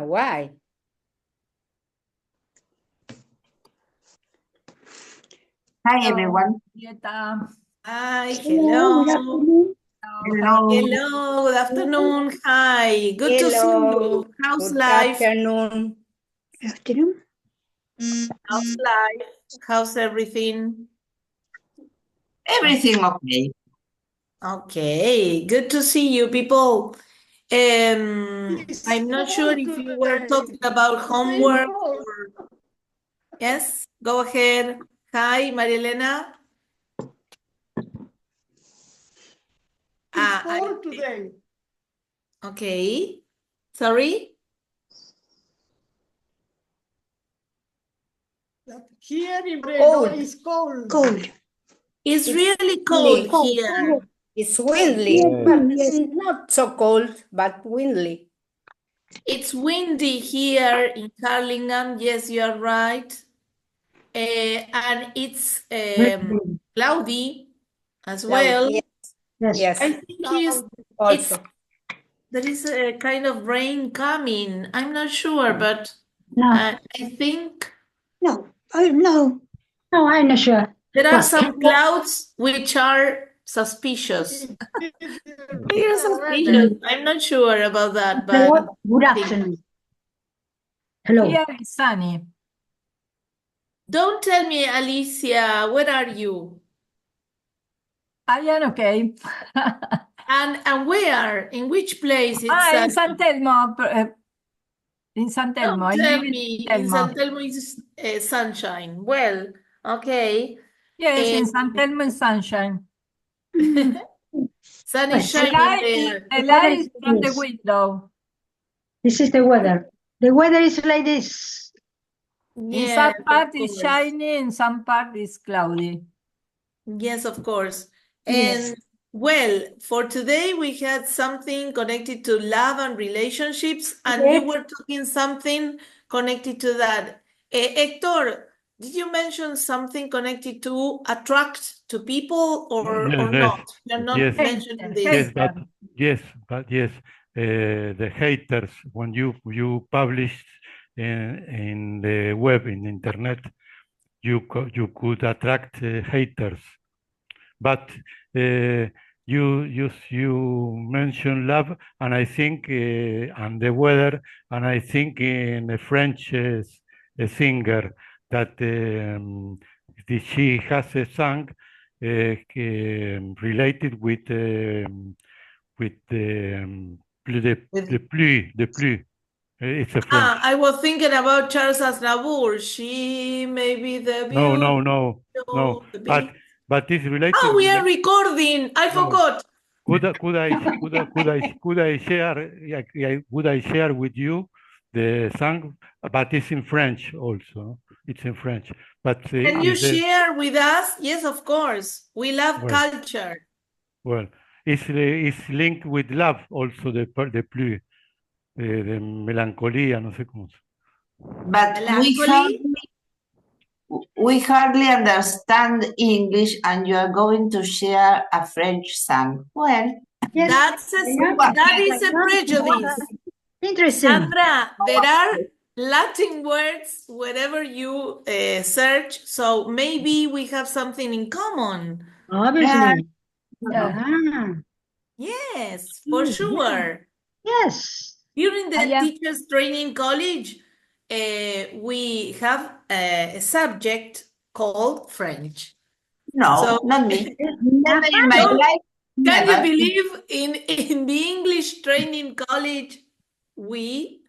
Why? Hi, everyone. Julieta. Hi, Hello, good hello. afternoon. Hello. Hello, good afternoon. Hi, good to see you. How's Good life? afternoon. Good afternoon. How's life? How's everything? Everything okay. Okay, good to see you, people. I'm not sure if you were talking about homework or... Yes, go ahead. Hi, Marilena. Today. Okay. Sorry? Here in Breno is cold. Cold. It's It's really cold cold. here. It's windy, but it's not so cold, but windy. It's windy here in Harlingen. Yes, you are right. And it's cloudy as well. Yes. Yes. I Yes. think it's Also. there is a kind of rain coming. I'm not sure, but No, I think no, no. No, I'm not sure. there are What? some clouds which are suspicious. They are suspicious. I'm not sure about that, but Good I think- afternoon. Hello. Here is sunny. Don't tell me, Alicia, where are you? I am okay. And where? In which place? It's In San Telmo. In San Don't Telmo. I tell live in me San in Telmo. San Telmo is sunshine. Well, okay. Yes, in Eh, San Telmo is sunshine. Sun Well, is The shining light, there. the light is from the Yes. window. This is the weather. The weather is like this. In Yes, some of part is course. shiny, in some part is cloudy. Yes, of course. Yes. And well, for today we had something connected to love and relationships, and you Yes. were talking something connected to that. Hector, did you mention something connected to attract to people or Yes, not? You're not yes. mentioning this. Yes, the haters, when you publish in the web, in internet, you could attract haters. But you mentioned love, and I think and the weather, and I think in a French a singer that she has a song related with the the pluie. It's a French. I was thinking about Charles Aznavour. She may be the No. the beauty. But it's related. Oh, we are recording. I forgot. Could I share with you the song? But it's in French also. It's in French. But Can you share with us? Yes, of course. We love Well. culture. Well, it's linked with love also, the pluie, de melancolía, no sé cómo. But Melancholy? we hardly understand English, and you are going to share a French song. Well, yes. That is a prejudice. Interesting. Sandra, there are Latin words wherever you search, so maybe we have something in common. Obviously. Yeah. Ah, Yes, for sure. yes. During the Yeah. Teachers Training College, we have a subject called French. No, So- not me. Never in my No. life. Can Never. you believe in the English Training College, we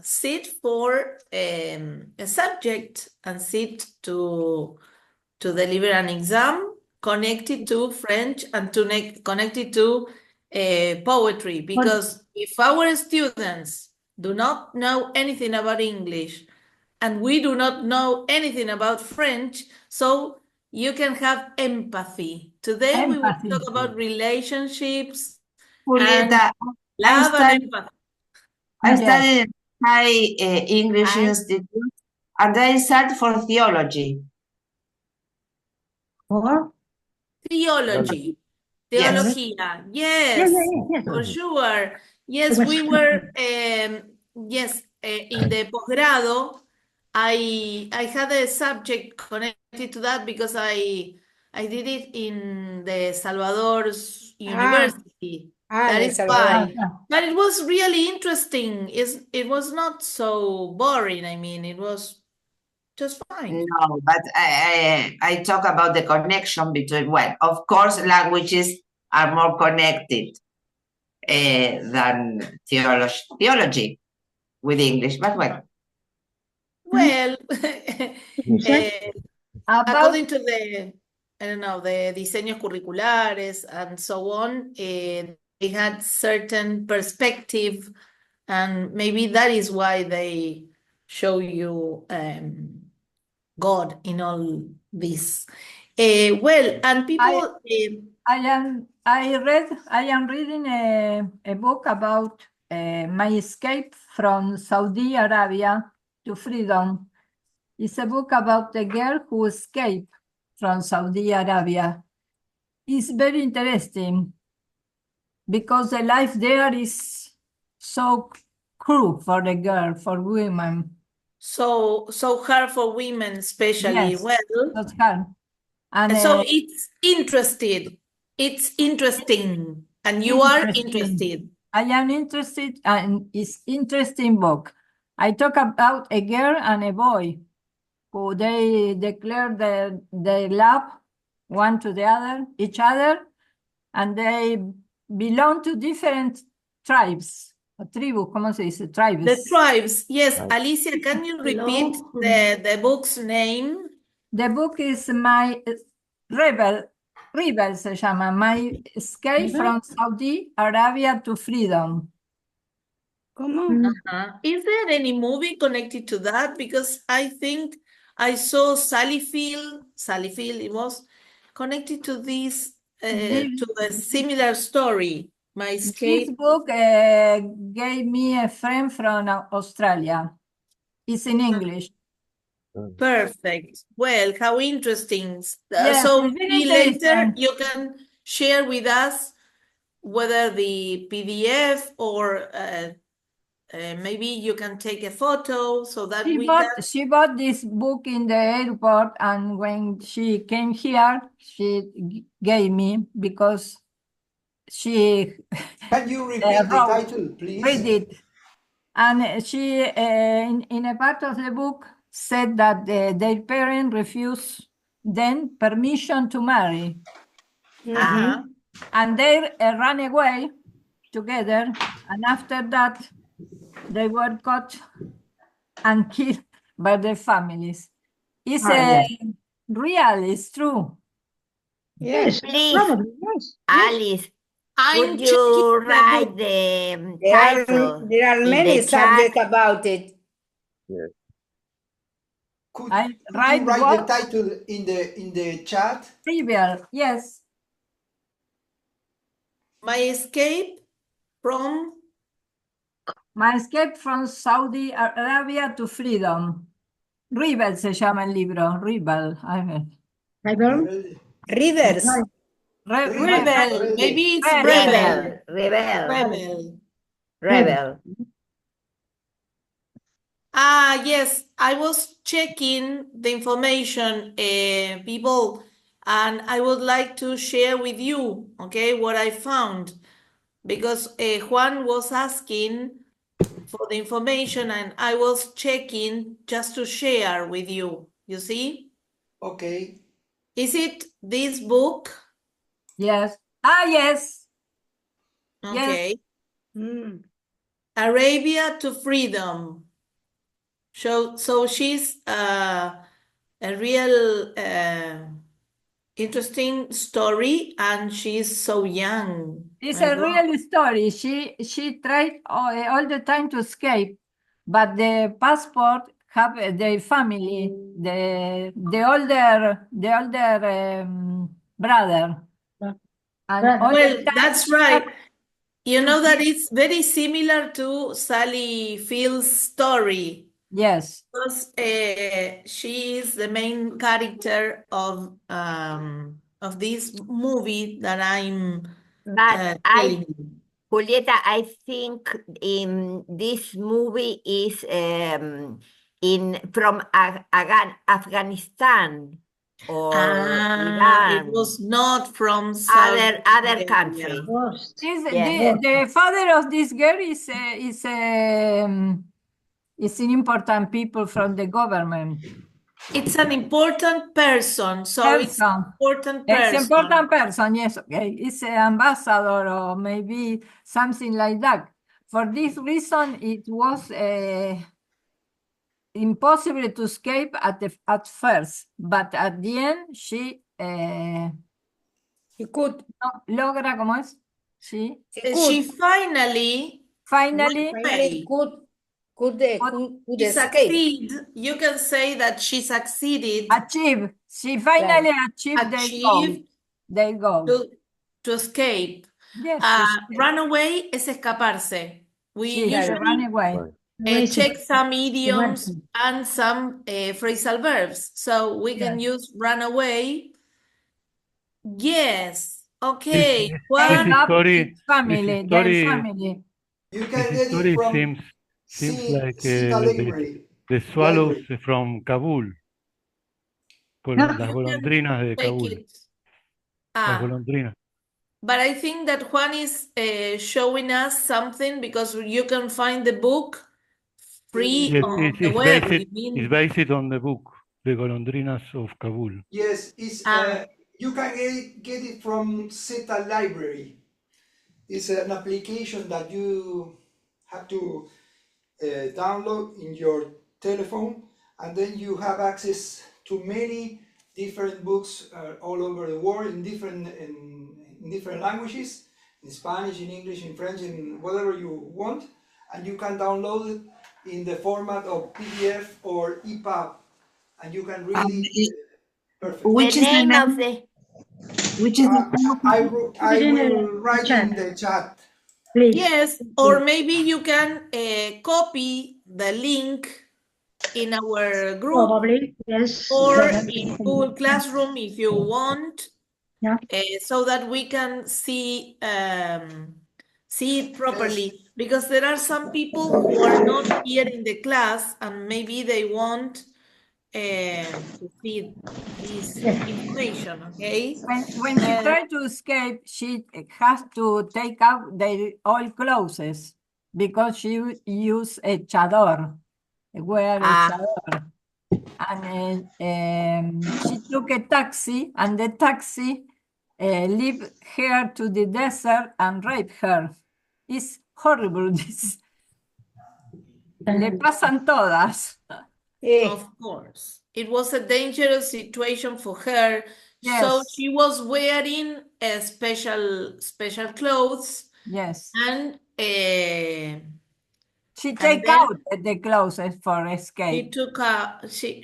sit for a subject and sit to deliver an exam connected to French and connected to poetry, because if our students do not know anything about English and we do not know anything about French, so you can have empathy. Today we will Empathy. talk about relationships, Julieta, love and empathy. I Yes. studied in high English Right. institute, and I sat for theology. For? Theology. Yes. Teología. Yes, Yes. for sure. Yes, we were yes, in the posgrado, I had a subject connected to that because I did it in the Salvador's university. That El is Salvador. why. But it was really interesting. It was not so boring. I mean, it was just fine. No, but I talk about the connection between, well, of course, languages are more connected than theology with English, but well. Well, About according to the, I don't know, the diseños curriculares and so on, they had certain perspective, and maybe that is why they show you God in all this. Well, and people, I am reading a book about my escape from Saudi Arabia to freedom. It's a book about a girl who escaped from Saudi Arabia. It's very interesting because the life there is so cruel for the girl, for women. so hard for women, especially. Yes, Well, that's hard. And so it's interesting, and you are interested. I am interested, and it's interesting book. I talk about a girl and a boy who they declare their love one to the other, each other, and they belong to different tribes. Tribu, ¿cómo se dice? Tribes. The tribes, yes. Alicia, can you repeat the book's name? The book is My Rebel se llama, My Escape from Saudi Arabia to Freedom. ¿Cómo? Is there any movie connected to that? Because I think I saw Sally Field, it was connected to this, to a similar story, My This Escape. book gave me a friend from Australia. It's in English. Perfect. Well, how interesting. Yes, So it's very maybe later interesting. you can share with us whether the PDF or maybe you can take a photo so that we can. She bought this book in the airport, and when she came here, she gave me because she Can you repeat the wrote, title, please? read it. And she, in a part of the book, said that their parents refused them permission to marry. Uh-huh. And they ran away together. And after that, they were caught and killed by their families. It's real, it's true. Yes. Please, Probably, yes. Alice, I'm would checking you the write book. the There title are in many the chat? subjects about it. Could I you write write what? the title in the chat? Trivial, yes. My Escape from. My Escape from Saudi Arabia to Freedom. Rebel se llama el libro, Rebel. Readers. Rebel. Maybe it's Rebel, Rebel. rebel. Yes, I was checking the information, people, and I would like to share with you, okay, what I found, because Juan was asking for the information and I was checking just to share with you, you see? Okay. Is it this book? Yes. Yes. Okay. Mm. Arabia to Freedom. So she's a real interesting story, and she's so young. It's My a God. real story. She tried all the time to escape, but the passport have their family, the older brother. And all the Well, time that's right. You know that it's very similar to Sally Field's story. Yes. Because she is the main character of this movie that I'm But telling you. Julieta, I think in this movie is from Afghanistan or It Iran, was not from Saudi other Arabia. country. This, the father of this girl is an important people from the government. It's an important person, so it's an important It's person. important person, yes, okay. It's an ambassador or maybe something like that. For this reason, it was impossible to escape at first, but at the end, she He could. logra, ¿cómo es? She She finally finally way. Could She escape. succeed. You can say that she succeeded achieved. She finally achieved achieved their goal. to escape. Yes, Run away es escaparse. We she usually ran away. check some idioms and some phrasal verbs. So we can use run away. Yes. Okay. This Juan, story, Family, their family. You can this get story it from seems like Sita Library. the swallows from Kabul, las golondrinas de take Kabul, it. las golondrinas. But I think that Juan is showing us something because you can find the book free Yes, on the web. it's based on the book, The Golondrinas of Kabul. Yes, it's you can get it from Sita Library. It's an application that you have to download in your telephone, and then you have access to many different books all over the world in different languages, in Spanish, in English, in French, in whatever you want, and you can download it in the format of PDF or EPUB, and you can read it perfectly. Which is the name? of the Which is I will write in the chat. Please. Yes, or maybe you can copy the link in our group Probably, yes. or in Google Classroom if you want, Yeah. so that we can see it properly. Because there are some people who are not here in the class and maybe they want to see this information, okay? When she tried to escape, she has to take out their old clothes because she used a chador, wear a chador. And she took a taxi, and the taxi leave her to the desert and rape her. It's horrible, this. Le pasan todas. Of course. It was a dangerous situation for her. Yes. So she was wearing special clothes. Yes. And she take out the clothes for escape.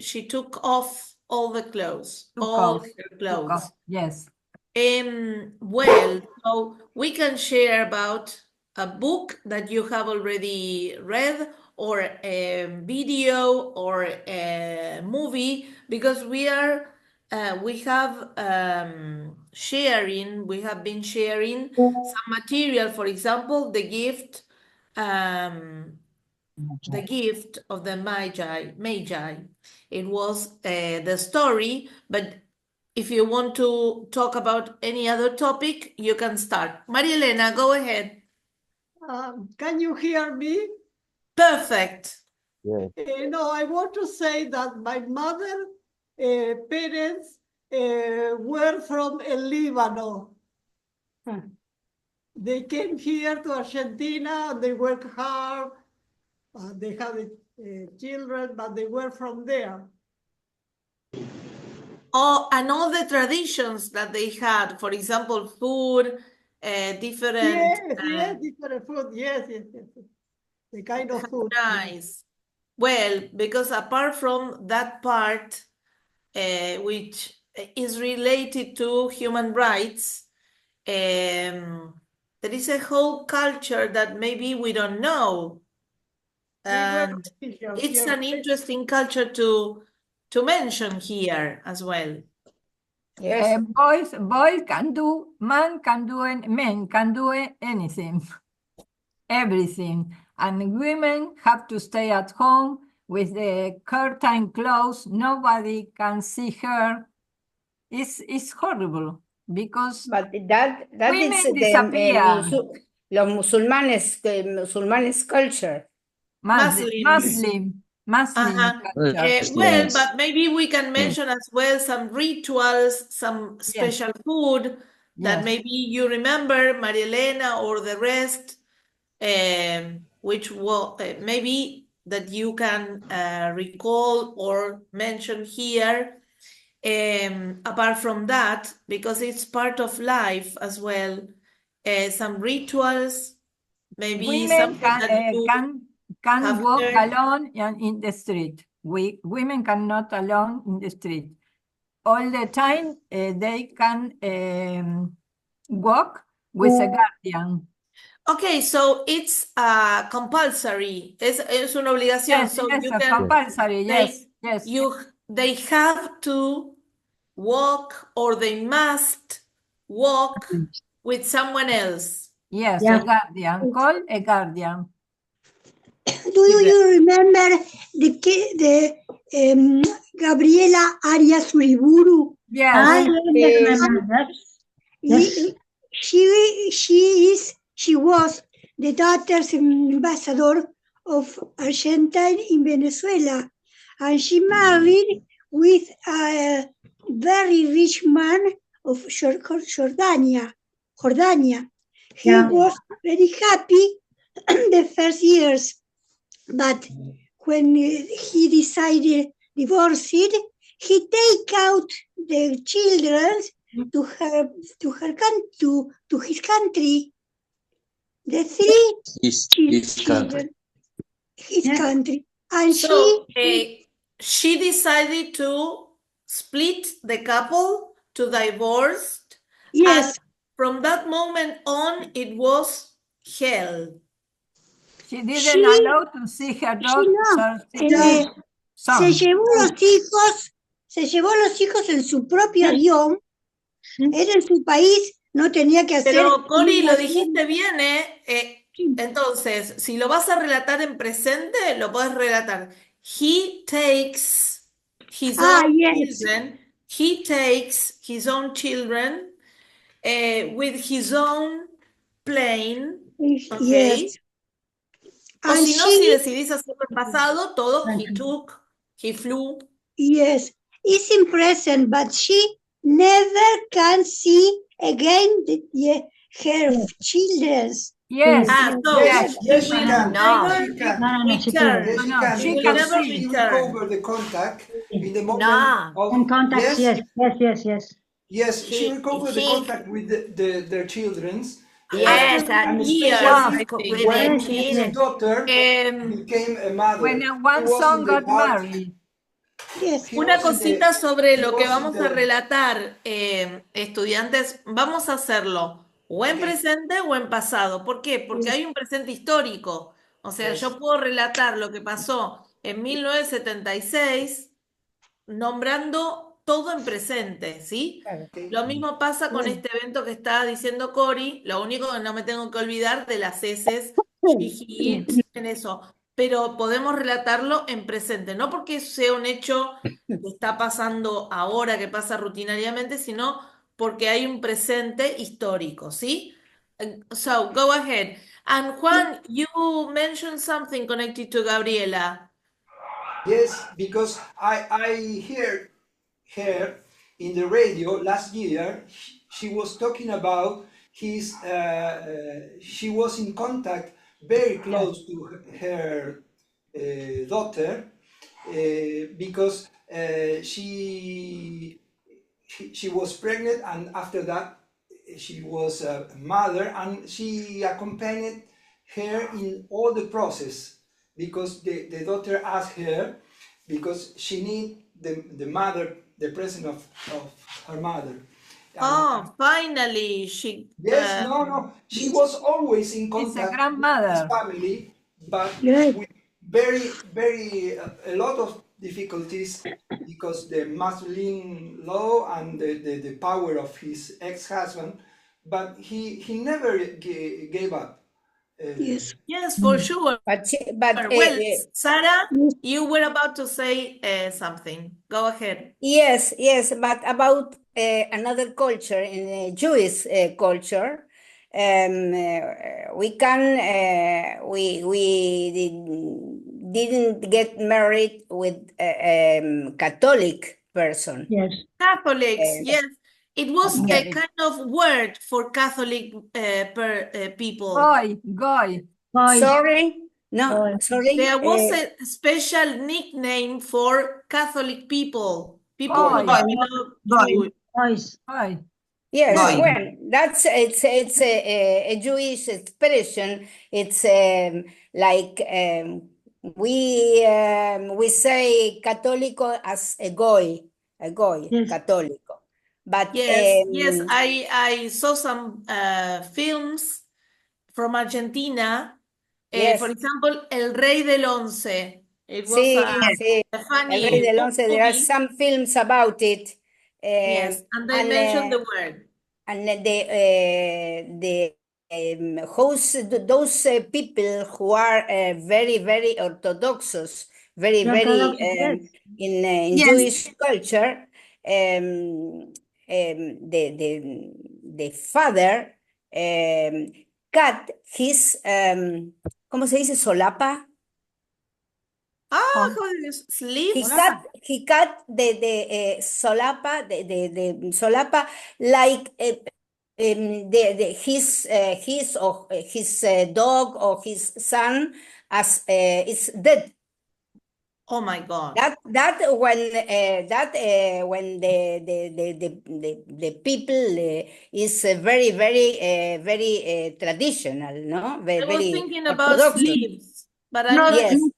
She took off all the clothes. Her clothes. Yes. Well, so we can share about a book that you have already read, or a video, or a movie, because we have been sharing some material. For example, the gift of the Magi. It was the story, but if you want to talk about any other topic, you can start. Maria Elena, go ahead. Can you hear me? Perfect. Yes. No, I want to say that my mother parents were from Lebanon. They came here to Argentina and they worked hard. They had children, but they were from there. Oh, and all the traditions that they had, for example, food, different. Yes, different food. Yes. The kind of food. Nice. Well, because apart from that part, which is related to human rights, there is a whole culture that maybe we don't know. And it's an interesting culture to mention here as well. Yes. Boys can do, men can do anything. everything. And women have to stay at home with the curtain closed. Nobody can see her. It's horrible because But that women is the disappear. los musulmanes culture. Muslim Uh-huh. culture. Well, but maybe we can mention as well some rituals, some special food that Yes. maybe you remember, Maria Elena, or the rest, which will maybe that you can recall or mention here. Apart from that, because it's part of life as well, some rituals, maybe Women something that you can have walk heard. alone in the street. Women cannot alone in the street. All the time they can walk with a guardian. Okay, so it's compulsory. Es una obligación. Yes, So yes, you can, compulsory. Yes, yes. they have to walk, or they must walk with someone else. Yes, a guardian. Call a guardian. Do you remember the Gabriela Arias Uriburu? Yes. I remember that. Yes. She was the daughter's ambassador of Argentina in Venezuela, and she married with a very rich man of Jordania. He was very happy the first years, but when he decided divorce it, he take out the children to his country. The three His country. his country, and So she decided to split the couple, to divorce. Yes. And from that moment on, it was hell. She didn't allow to see her daughter. Se llevó los hijos en su propio avión. Era en su país, no tenía que hacer. Pero Cori, lo dijiste bien, Entonces, si lo vas a relatar en presente, lo puedes relatar. He takes his own children. He takes his own children with his own plane. Okay. Yes. O si no, si decidís hacerlo en pasado, todo, he took, he flew. Yes, it's in present, but she never can see again her children. Yes. Yes, she can. No. She can. Return. Yes, she No, can. she Because can she see. will return. recover the contact in the moment No. of And contact, yes, yes. yes, she She- recovered the she- contact with their children's. Yes, After and years, years I with think. the When his children. daughter became a mother. When He one was son in the got part- married. Yes. he Una was in the- cosita sobre he lo que was in vamos a the- relatar, estudiantes, vamos a hacerlo o en Ok. presente o en pasado. ¿Por qué? Porque hay un presente histórico. O sea, Yes. yo puedo relatar lo que pasó en 1976 nombrando todo en presente, ¿sí? Ok. Lo mismo pasa con este evento que estaba diciendo Cori, lo único que no me tengo que olvidar de las heces, she, he, it, en eso, pero podemos relatarlo en presente, no porque sea un hecho que está pasando ahora, que pasa rutinariamente, sino porque hay un presente histórico, ¿sí? So, go ahead. And Juan, you mentioned something connected to Gabriela. Yes, because I heard her in the radio last year. She was talking about his. She was in contact very close to her daughter because she was pregnant, and after that she was a mother, and she accompanied her in all the process because the daughter asked her because she need the mother, the presence of her mother. Oh, finally, she. Yes, no. She was always in It's a contact with grandmother. his family, but Yes. with very a lot of difficulties because the masculine law and the power of his ex-husband. But he never gave up. Yes. Yes, for sure. But Well, Sarah, you were about to say something. Go ahead. yes, but about another culture, in Jewish culture, we didn't get married with a Catholic person. Yes. Catholics, yes. It was Yeah. a kind of word for Catholic people. Goy. Sorry? No, Goy. sorry. There was a special nickname for Catholic people. People who Goy. belong Goy. to Boys. Goy. Yes, Goy. well, it's a Jewish expression. It's like we say católico as a goy, Yes. católico. But yes, I saw some films from Argentina. yes. For example, El Rey del Once. It was Sí, a sí. funny El Rey del Once, there are movie. some films about it. Yes, and they mentioned the word. And the those people who are very, very orthodox, very, very Yes. in Yes. Jewish culture, the father cut his, ¿cómo se dice? Solapa. How do you sleep? He cut the solapa, the solapa, like his or his dog or his son as is dead. Oh my God. That when the people is very, very, very traditional, no? Very, I was very thinking about orthodox. sleeves, but I'm Not, not Yes. sure.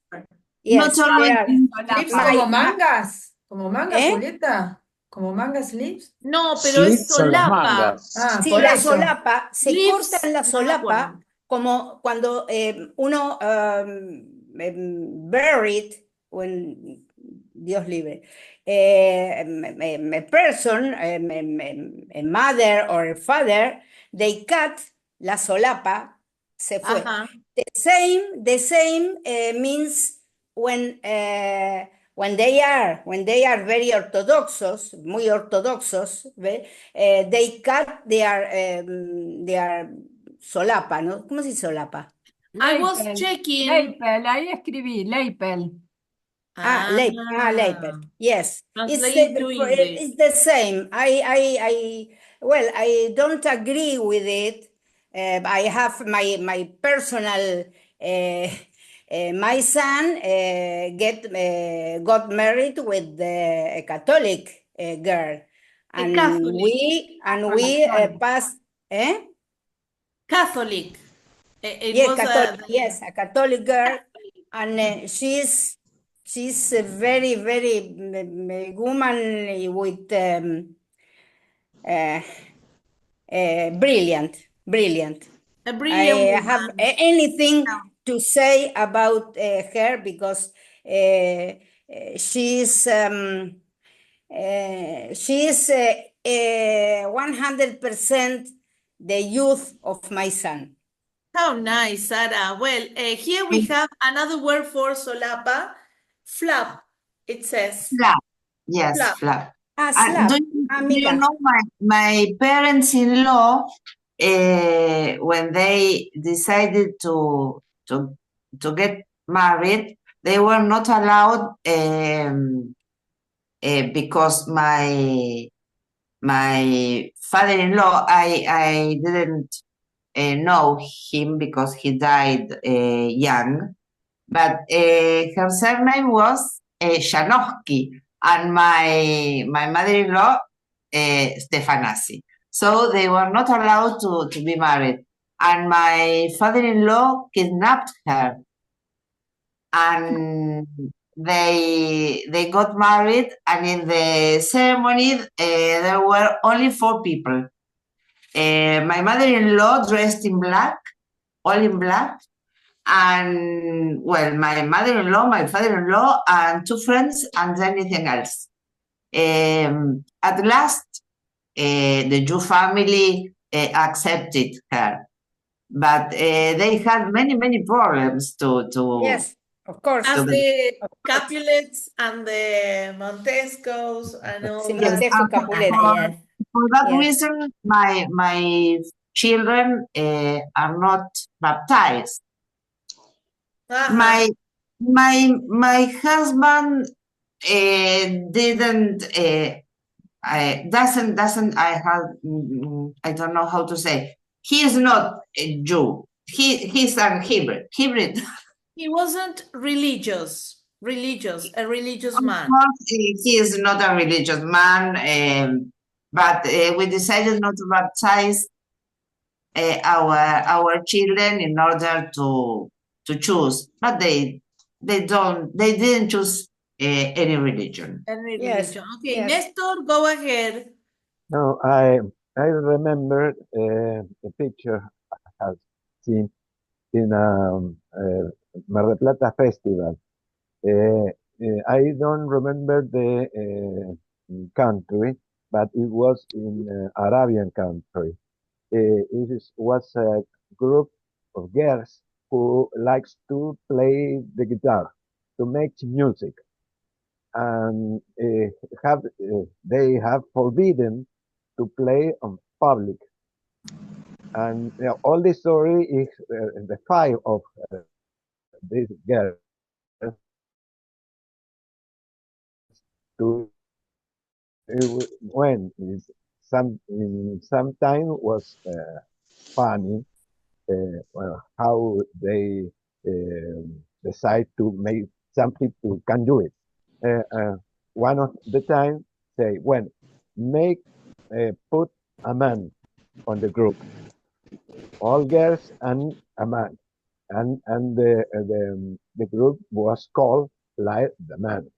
Yes, not only they are. Sleeves My- como mangas. Como mangas, ¿Eh? Julieta. Como mangas sleeves. No, pero es Slits son las solapa. mangas. Ah, Sí, por la eso. solapa, se Sleeves, corta en la no me solapa acuerdo. como cuando uno buried, when, Dios libre, a person, a mother or a father, they cut la solapa, se fue. Ajá. The same means when they are very orthodoxos, muy ortodoxos, they cut their solapa, ¿no? ¿Cómo se dice solapa? I was Leipel. checking. Leipel, ahí escribí, Leipel. Leipel. Yes, Translated to English. it's the same. I don't agree with it. I have my personal. My son got married with a Catholic girl, and Catholic. we passed. Catholic. It Yes, was Catholic. Yes, a Catholic girl, and she's a very, very woman with brilliant. a I brilliant have woman. anything to say about her because she's 100% the youth of my son. How nice, Sarah. Well, here we have another word for solapa, flap. It says. Flap. Yes, Flap. flap. Slap. Do you know my parents-in-law, when they decided to get married, they were not allowed because my father-in-law, I didn't know him because he died young, but her surname was Shanowski, and my mother-in-law Stefanasi. So they were not allowed to be married, and my father-in-law kidnapped her, and they got married, and in the ceremony there were only 4 people. My mother-in-law dressed in black, all in black, and well, my mother-in-law, my father-in-law, and 2 friends, and anything else. At last, the Jew family accepted her, but they had many problems to Yes, of course. As to the Capulets and the Montescos and all Sí, yes, that. Montesco Capuleto, yes. for that Yes. reason, my children are not baptized. Uh-huh. My husband didn't doesn't I don't know how to say. He is not a Jew. He's an hybrid. He wasn't a religious man. Course, he is not a religious man, but we decided not to baptize our children in order to choose. But they didn't choose any religion. Any Yes, religion. Okay, yes. Nestor, go ahead. No, I remember a picture I have seen in Mar del Plata festival. I don't remember the country, but it was in Arabian country. Was a group of girls who likes to play the guitar, to make music, and they have forbidden to play on public. And all the story is the five of these girls to when some time was funny how they decide to make something to can do it. One of the time say when make put a man on the group, all girls and a man, and the group was called like the man.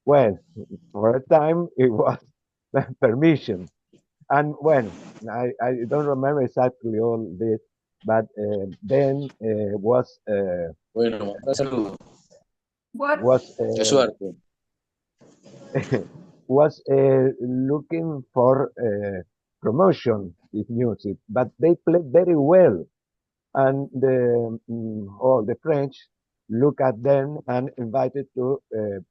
Well, for a time it was permission, and when I don't remember exactly all this, but then was Bueno, manda saludos. What? was Qué suerte. was looking for promotion with music, but they played very well, and all the French look at them and invited to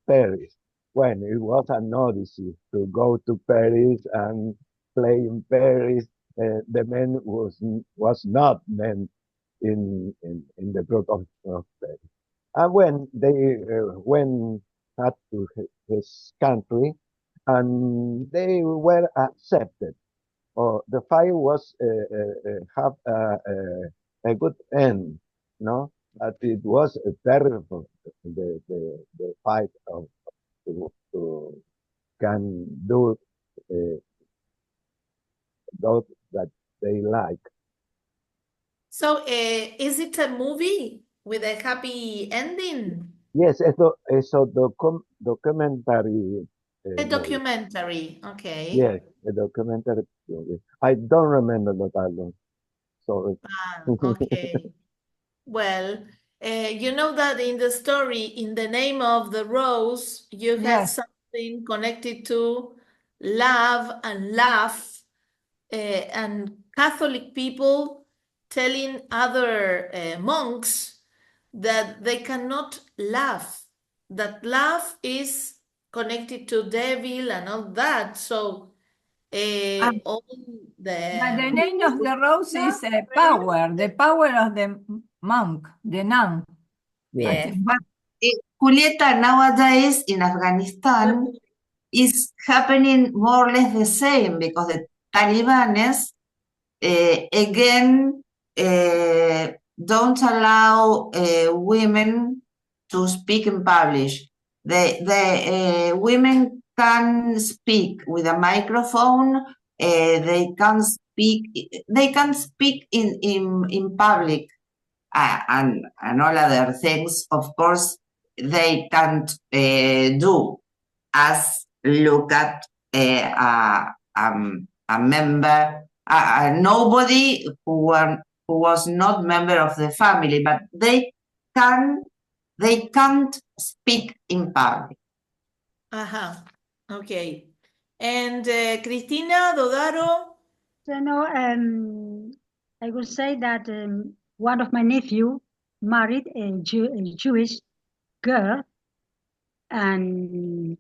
Paris. When it was an odyssey to go to Paris and play in Paris, the man was not meant in the group of Paris. And when they went up to his country, and they were accepted. Oh, the fight was have a good end, no? But it was terrible. The fight of to can do those that they like. So, is it a movie with a happy ending? Yes, es a documentary. A documentary, okay. Yes, a documentary. I don't remember the title. Sorry. Okay. Well, you know that in the story, in the name of the rose, you have Yes. something connected to love and laugh, and Catholic people telling other monks that they cannot laugh, that laugh is connected to devil and all that. So all But the the name of the rose is power, the power of the monk, the nun. yeah. But Julieta, nowadays in Afghanistan is happening more or less the same because the Talibanes again don't allow women to speak in public. The women can speak with a microphone. They can speak. They can speak in public, and all other things. Of course, they can't do. As look at a member, nobody who was not member of the family, but they can't speak in public. Okay. And Cristina Dodaro? So no, I would say that one of my nephew married a Jewish girl, and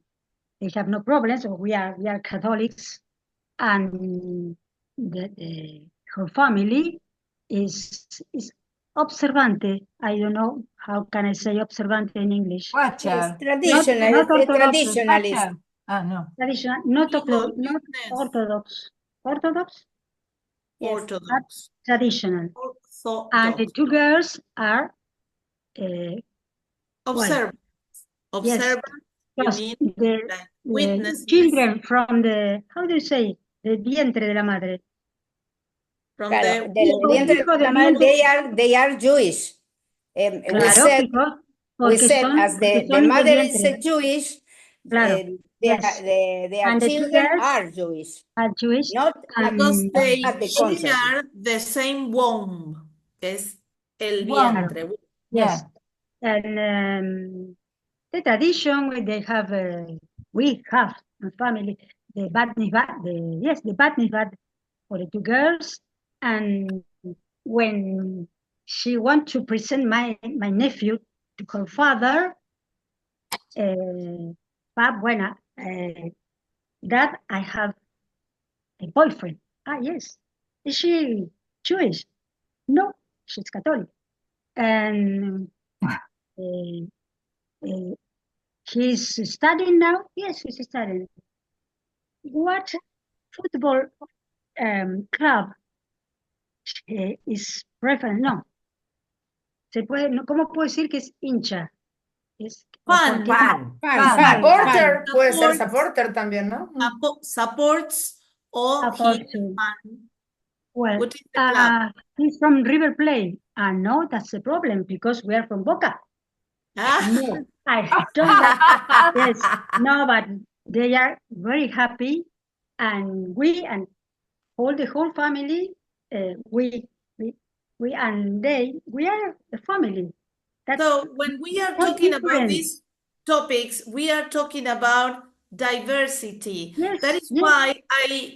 they have no problems. So we are Catholics, and her family is observante. I don't know how can I say observante in English. Yes, Watcher. traditional, Not Orthodox. traditionalist. Watcher. Ah, no. Traditional, not Legal not business. Orthodox. Orthodox, Yes. Orthodox. traditional. And the Orthodox. two girls are well, Observe. yes, Observe. You because mean the like witnesses children from the, how do you say, the vientre de la madre. from Claro, the del Hijo, vientre hijo de del la madre, vientre. they are Jewish. We Claro, said, porque as porque the son del mother is vientre. Jewish, Claro, yes. their And the two children girls are Jewish, are Jewish. not because they at the contrary. share the same womb, que es el Womb. vientre. Yes. And the tradition they have, we have a family, the bat mitzvah, the bat mitzvah for the two girls. And when she want to present my nephew to her father, that I have a boyfriend. Ah, yes. Is she Jewish? No, she's Catholic. And he's studying now? Yes, he's studying. What football club is preference? No. ¿Cómo puedo decir que es hincha? Fan. Supporter, puede ser Supports. supporter también, ¿no? Supports or Support he's to- fan. Well, What is the club? he's from River Plate. No, that's the problem because we are from Boca. No, I don't like. Yes, no, but they are very happy, and we and all the whole family, we and they, we are a family. So when we are not talking about different. these topics, we are talking about diversity. Yes, That is yes. why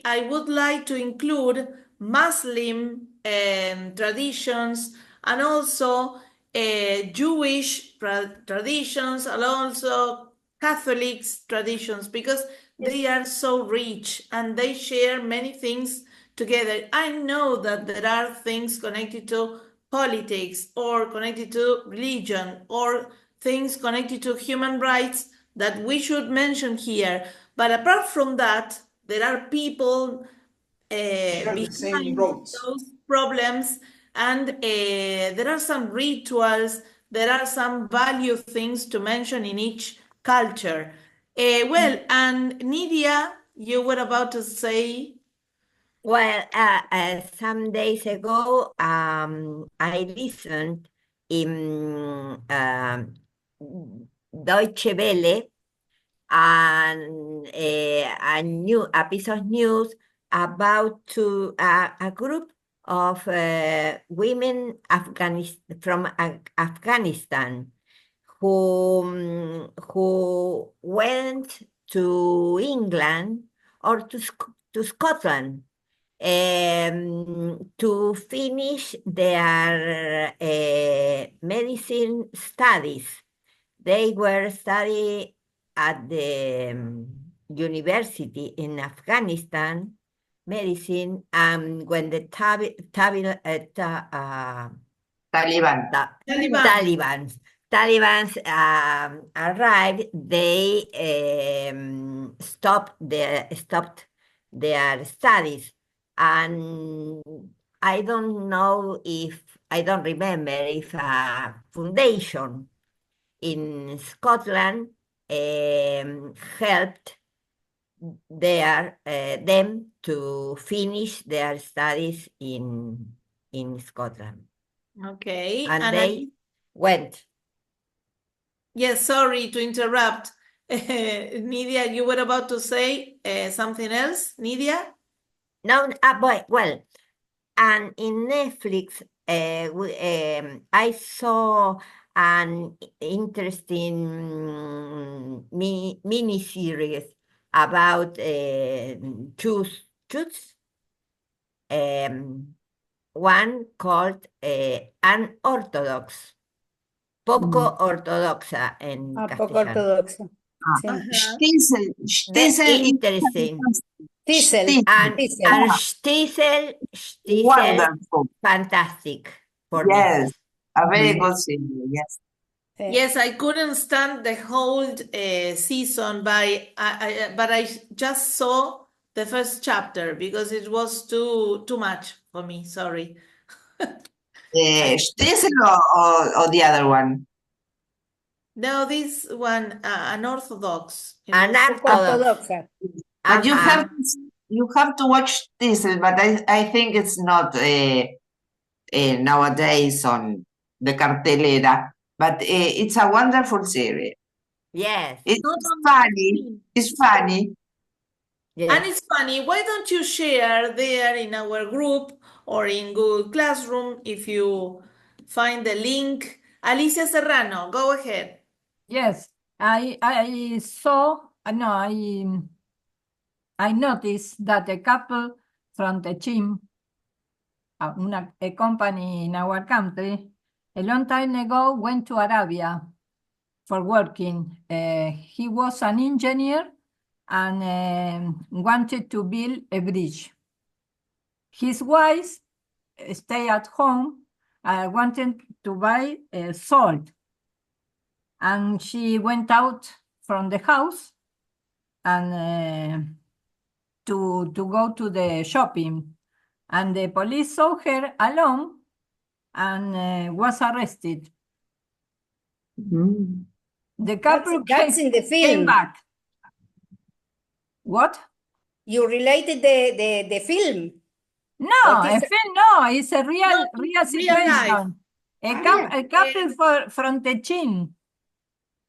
I would like to include Muslim traditions and also Jewish traditions and also Catholics traditions because they are so rich and they share many things together. I know that there are things connected to politics or connected to religion or things connected to human rights that we should mention here. But apart from that, there are people Share the same behind roads. those problems, and there are some rituals, there are some value things to mention in each culture. Well, and Nidia, you were about to say. Well, some days ago, I listened in Deutsche Welle and a piece of news about a group of women from Afghanistan who went to England or to Scotland to finish their medicine studies. They were studying at the university in Afghanistan, medicine, and when the Taliban arrived, they stopped their studies. And I don't remember if a foundation in Scotland helped them to finish their studies in Scotland. Okay. And they went. Yes, sorry to interrupt. Nidia, you were about to say something else, Nidia? No, well, and in Netflix, I saw an interesting mini-series about choose one called unorthodox, poco ortodoxa en Poco castellano. ortodoxa. Sí. Stiesel. Very Stiesel is interesting. Stiesel. And Stiesel. Stiesel, wonderful. fantastic for Yes, this. a very good series. Yes. Yes, I couldn't stand the whole season, but I just saw the first chapter because it was too much for me. Sorry. Stiesel or the other one? No, this one, unorthodox. Ortodoxa. But you have to watch Stiesel, but I think it's not nowadays on the cartelera. But it's a wonderful series. Yes. It's funny. It's funny. And it's funny. Why don't you share there in our group or in Google Classroom if you find the link? Alicia Serrano, go ahead. Yes, I saw, no, I noticed that a couple from the team, a company in our country, a long time ago went to Arabia for working. He was an engineer and wanted to build a bridge. His wife stayed at home, wanted to buy salt. And she went out from the house and to go to the shopping. And the police saw her alone and was arrested. The couple That's in the came film. back. What? You related the film. No, What a is- film, no, it's a real No, real real situation. life. A couple from the Chin.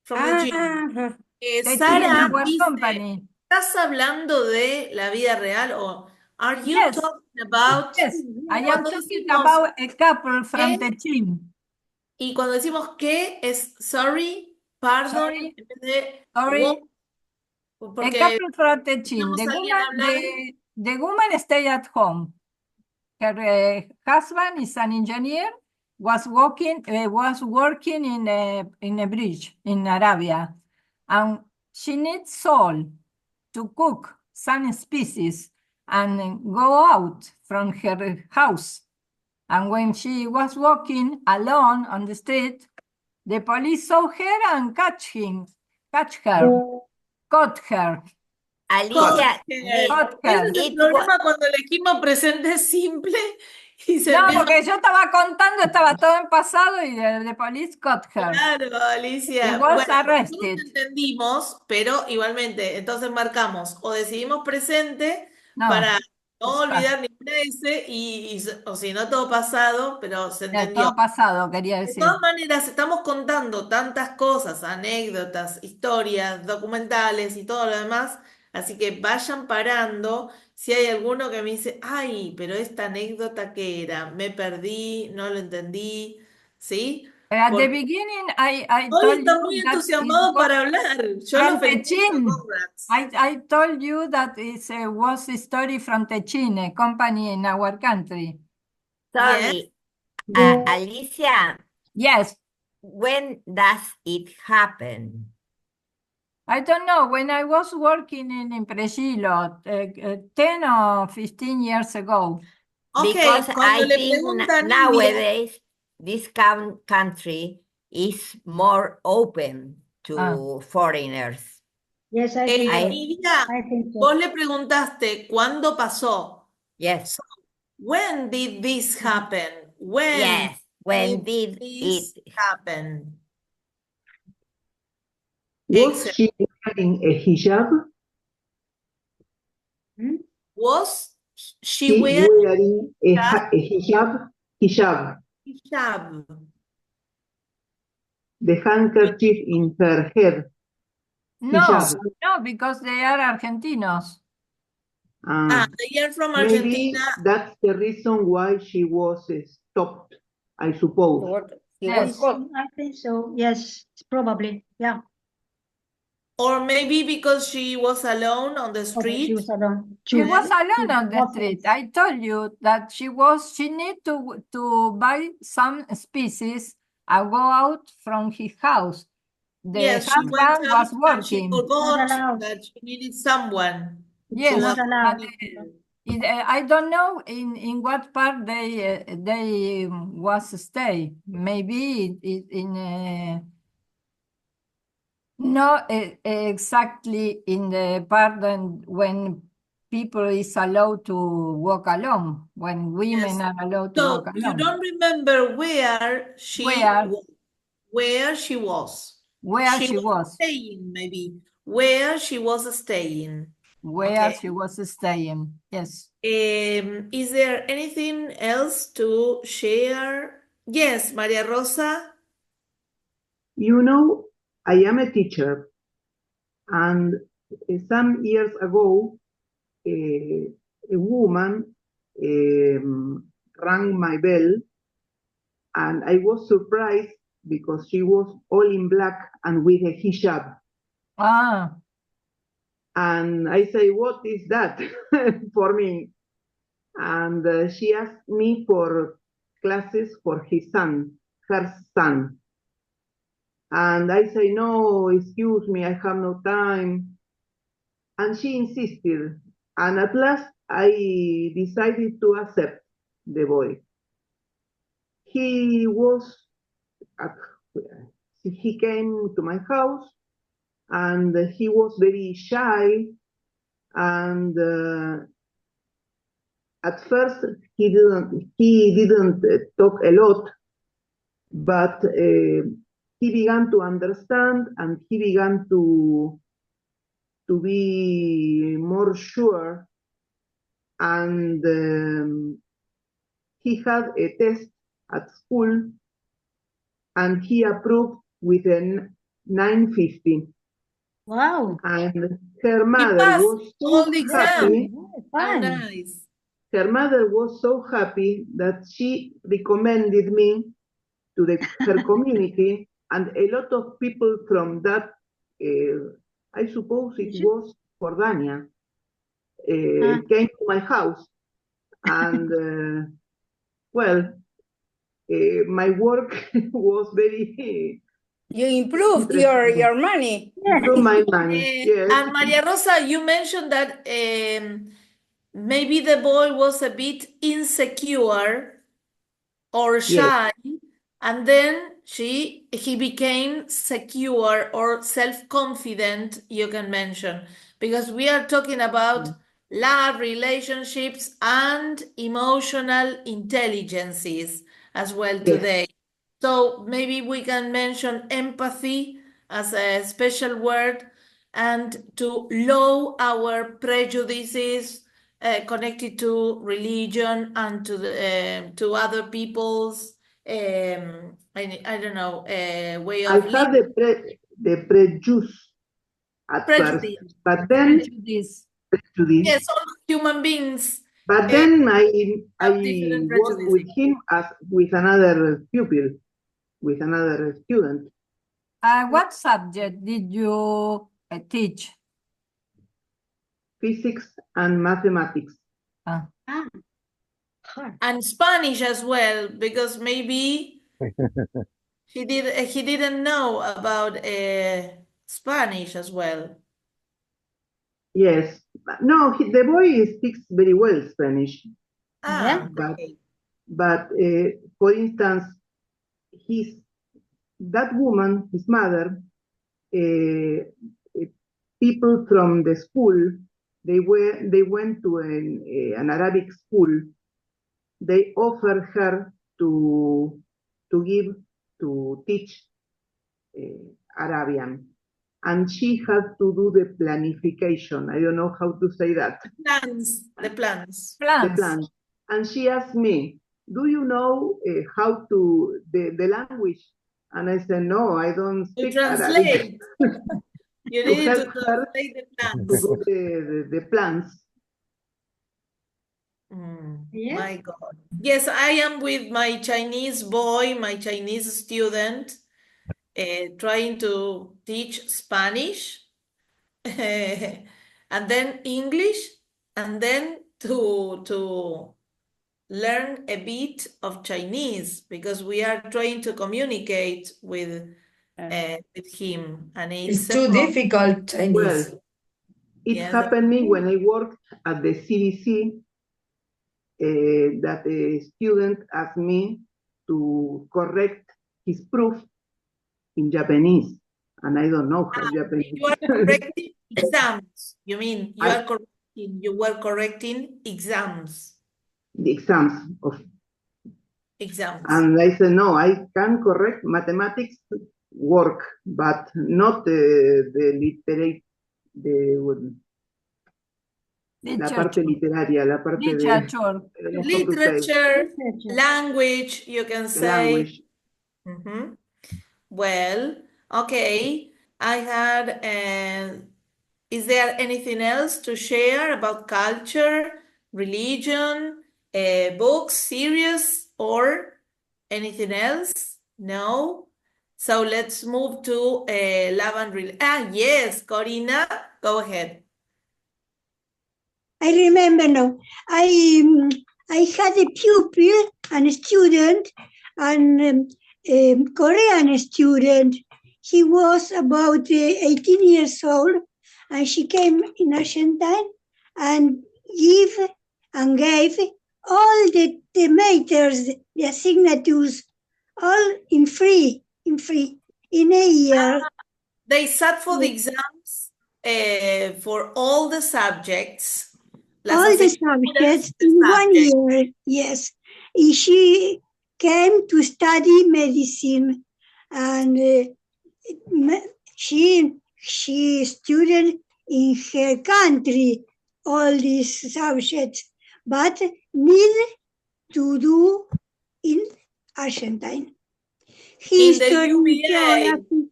From the gym. Ajá. The Chin, Sara our dice, company. ¿estás hablando de la vida real o are you Yes. talking about Yes, I am cuando talking decimos about a couple from ¿qué? the Chin. Y cuando decimos que es sorry, pardon, Sorry. en vez de Sorry. what, A porque couple from the Chin. escuchamos The a alguien hablar. woman stay at home. Her husband is an engineer, was working in a bridge in Arabia, and she needs salt to cook some species and go out from her house. And when she was walking alone on the street, the police saw her and caught her. Alicia, Caught Ese her. es el problema cuando elegimos presente simple y se No, empieza. porque yo estaba contando, estaba todo en pasado y the police caught her. Claro, Alicia. He was Bueno, arrested. nosotros entendimos, pero igualmente, entonces marcamos o decidimos presente No, para no it's olvidar ninguna S o si no todo pasado, pero se entendió. todo pasado, quería De decir. todas maneras, estamos contando tantas cosas, anécdotas, historias, documentales y todo lo demás, así que vayan parando. Si hay alguno que me dice, ay, pero esta anécdota ¿qué era? Me perdí, no lo entendí, ¿sí? At the Porque beginning, I hoy told está you muy that entusiasmado it was para hablar. Yo lo from the felicito, Chin. congrats. I told you that it was a story from the Chin, a company in our country. sorry, Alicia, Yes, when does it happen? I don't know. When I was working in Pregilo 10 or 15 years ago. Ok, Because cuando I le think preguntan, nowadays this country is more open to foreigners. Yes, I think so. Nidia, I think so. vos le preguntaste cuándo pasó. Yes. When did this happen? When Yes. When did this it happen? Was she wearing a hijab? Was she She wearing wearing a hijab? Hijab. hijab? The handkerchief in her head. No, Hijab. no, because they are Argentinos. They are from Maybe Argentina. that's the reason why she was stopped, I suppose. Yes, I think so. Yes, probably. Yeah. Or maybe because she was alone on the Okay, she street. was alone. She was She alone on the was- street. I told you that she need to buy some species and go out from his house. The Yes, she went husband was out and she working. forgot allowed. that she needed someone Yes, to not allowed. accompany her. I don't know in what part they was stay. Maybe not exactly in the part when people is allowed to walk alone, when women Yes. are allowed to So walk you alone. don't remember where she Where? was. Where she was. Where She she was. staying, maybe. Where she was staying. Where Okay. she was staying. Yes. Is there anything else to share? Yes, Maria Rosa. You know, I am a teacher, and some years ago, a woman rang my bell, and I was surprised because she was all in black and with a hijab. Ah, And I say, what is that for me? And she asked me for classes for his son, her son. And I say, no, excuse me, I have no time. And she insisted. And at last, I decided to accept the boy. He was, at, he came to my house, and he was very shy. And at first, he didn't talk a lot, but he began to understand, and he began to be more sure. And he had a test at school, and he approved with a 950. Wow. And her He mother passed was so all the exam. happy. How Fun. nice. Her mother was so happy that she recommended me to her community, and a lot of people from that, I suppose it was Jordania, came to my house. And well, my work was very You improved your money. improved my money. Yes. And Maria Rosa, you mentioned that maybe the boy was a bit insecure or shy, and then he became secure or self-confident, you can mention, because we are talking about love, relationships, and emotional intelligences as well today. So maybe we can mention empathy as a special word, and to lower our prejudices connected to religion and to other people's I don't know way I of had living. the prejudice at first, Prejudice. but then prejudice. Yes, all human beings. But then I different worked with prejudices. him as with another pupil, with another student. What subject did you teach? Physics and mathematics. And Spanish as well, because maybe he didn't know about Spanish as well. Yes. No, the boy speaks very well Spanish. But for instance, that woman, his mother, people from the school, they went to an Arabic school. They offered her to teach Arabian, and she had to do the planification. I don't know how to say that. The plans. The plans. And she asked me, "Do you know how to the language?" And I said, "No, I don't speak Arabic." You To need to help her translate the plans. to do the plans. My God. Yes, I am with my Chinese boy, my Chinese student, trying to teach Spanish. and then English, and then to learn a bit of Chinese, because we are trying to communicate with him, and It's too difficult, Chinese. Well, it happened me when I worked at the CDC, that a student asked me to correct his proof in Japanese, and I don't know how Japanese. You are correcting exams. You mean you were correcting exams. The exams of. Exams. And I said, no, I can correct mathematics work, but not the la parte literaria, la parte de literature, language, you can say. Language. Mm-hmm. Well, okay. I had, is there anything else to share about culture, religion, books, series, or anything else? No? So let's move to love and yes, Corina, go ahead. I remember now. I had a pupil and a student, and Korean student. He was about 18 years old, and she came in Argentine and gave all the matters, the signatures, all in free, in a year. They sat for the exams for all the subjects. All the subjects in 1 year, yes. She came to study medicine, and she studied in her country all these subjects, but need to do in Argentine. History, geography,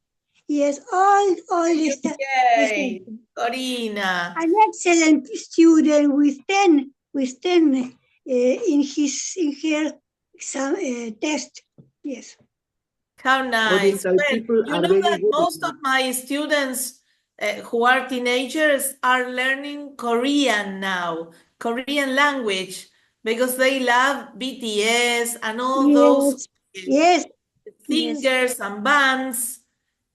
yes, all the stuff. Corina. An excellent student with 10 in her exam, test. Yes. How nice. Well, you know that most of my students who are teenagers are learning Korean now, Korean language, because they love BTS and all those singers and bands.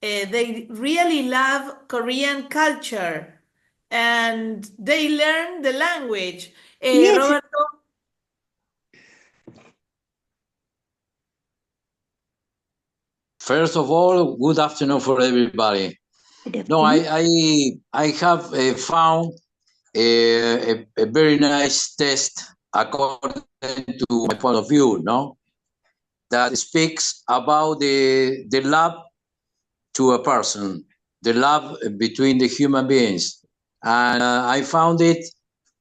They really love Korean culture, and they learn the language. Roberto? First of all, good afternoon for everybody. No, I have found a very nice test according to my point of view, no? That speaks about the love to a person, the love between the human beings. And I found it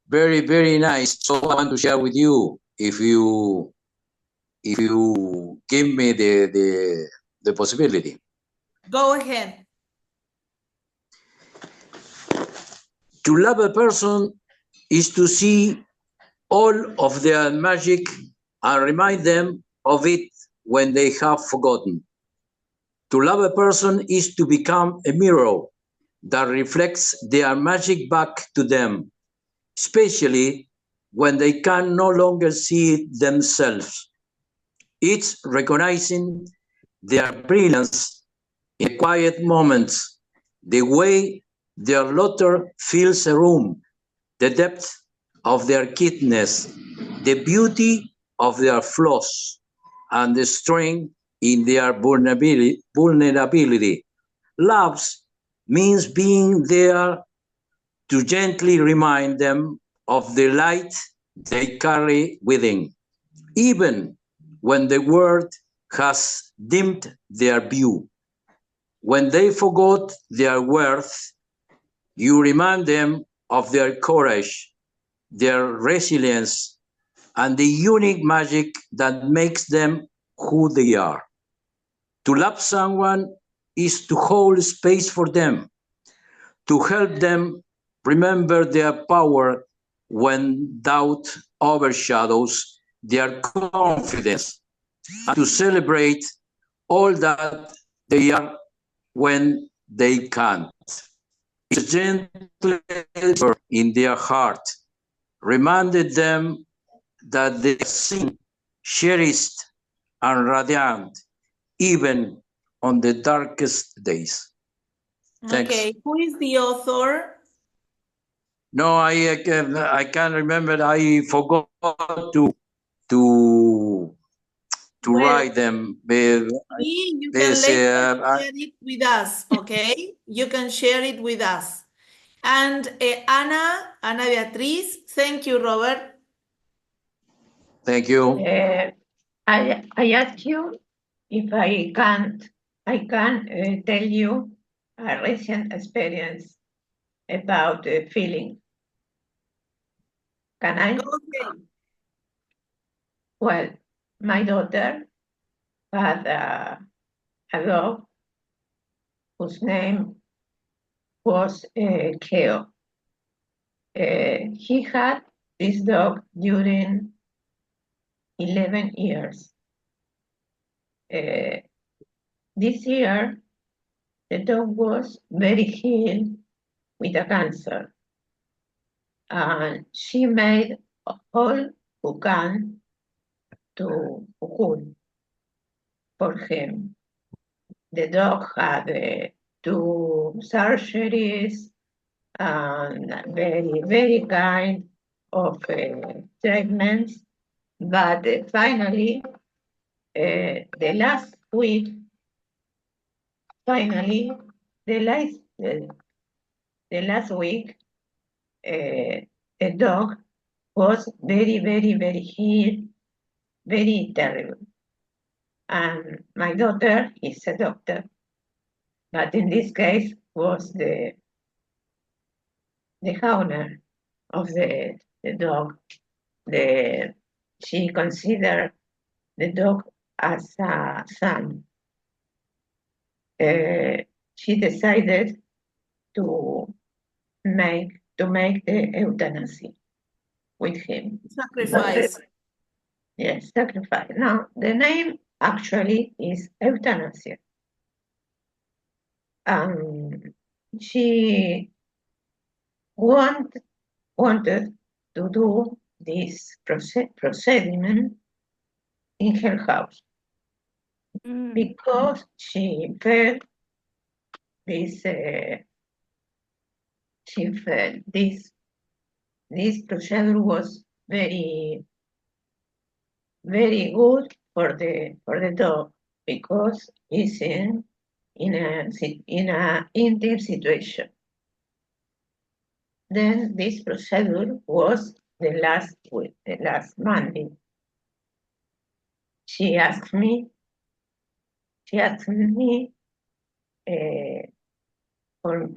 very, very nice. So I want to share with you, if you give me the possibility. Go ahead. To love a person is to see all of their magic and remind them of it when they have forgotten. To love a person is to become a mirror that reflects their magic back to them, especially when they can no longer see it themselves. It's recognizing their brilliance in quiet moments, the way their laughter fills a room, the depth of their kindness, the beauty of their flaws, and the strength in their vulnerability. Love means being there to gently remind them of the light they carry within, even when the world has dimmed their view. When they forgot their worth, you remind them of their courage, their resilience, and the unique magic that makes them who they are. To love someone is to hold space for them, to help them remember their power when doubt overshadows their confidence, and to celebrate all that they are when they can't. is gently in their heart, reminded them that they are seen, cherished, and radiant, even on the darkest days. Thanks. Okay, who is the author? No, I can't remember. I forgot to Well, write them. you can later share it with us, okay? You can share it with us. And Ana Beatriz, thank you, Robert. Thank you. I ask you if I can tell you a recent experience about the feeling. Can I? Okay. Well, my daughter had a dog whose name was Keo. He had this dog during 11 years. This year, the dog was very ill with a cancer. And she made all who can to good for him. The dog had 2 surgeries and very, very kind of treatments. But finally, the last week, the last week, the dog was very, very, very ill, very terrible. And my daughter is a doctor, but in this case was the owner of the dog. She considered the dog as a son. She decided to make the euthanasia with him. Sacrifice. Yes, sacrifice. Now, the name actually is euthanasia. She wanted to do this procediment in her house because she felt this procedure was very, very good for the dog because it's in a intimate situation. Then this procedure was the last Monday. She asked me, or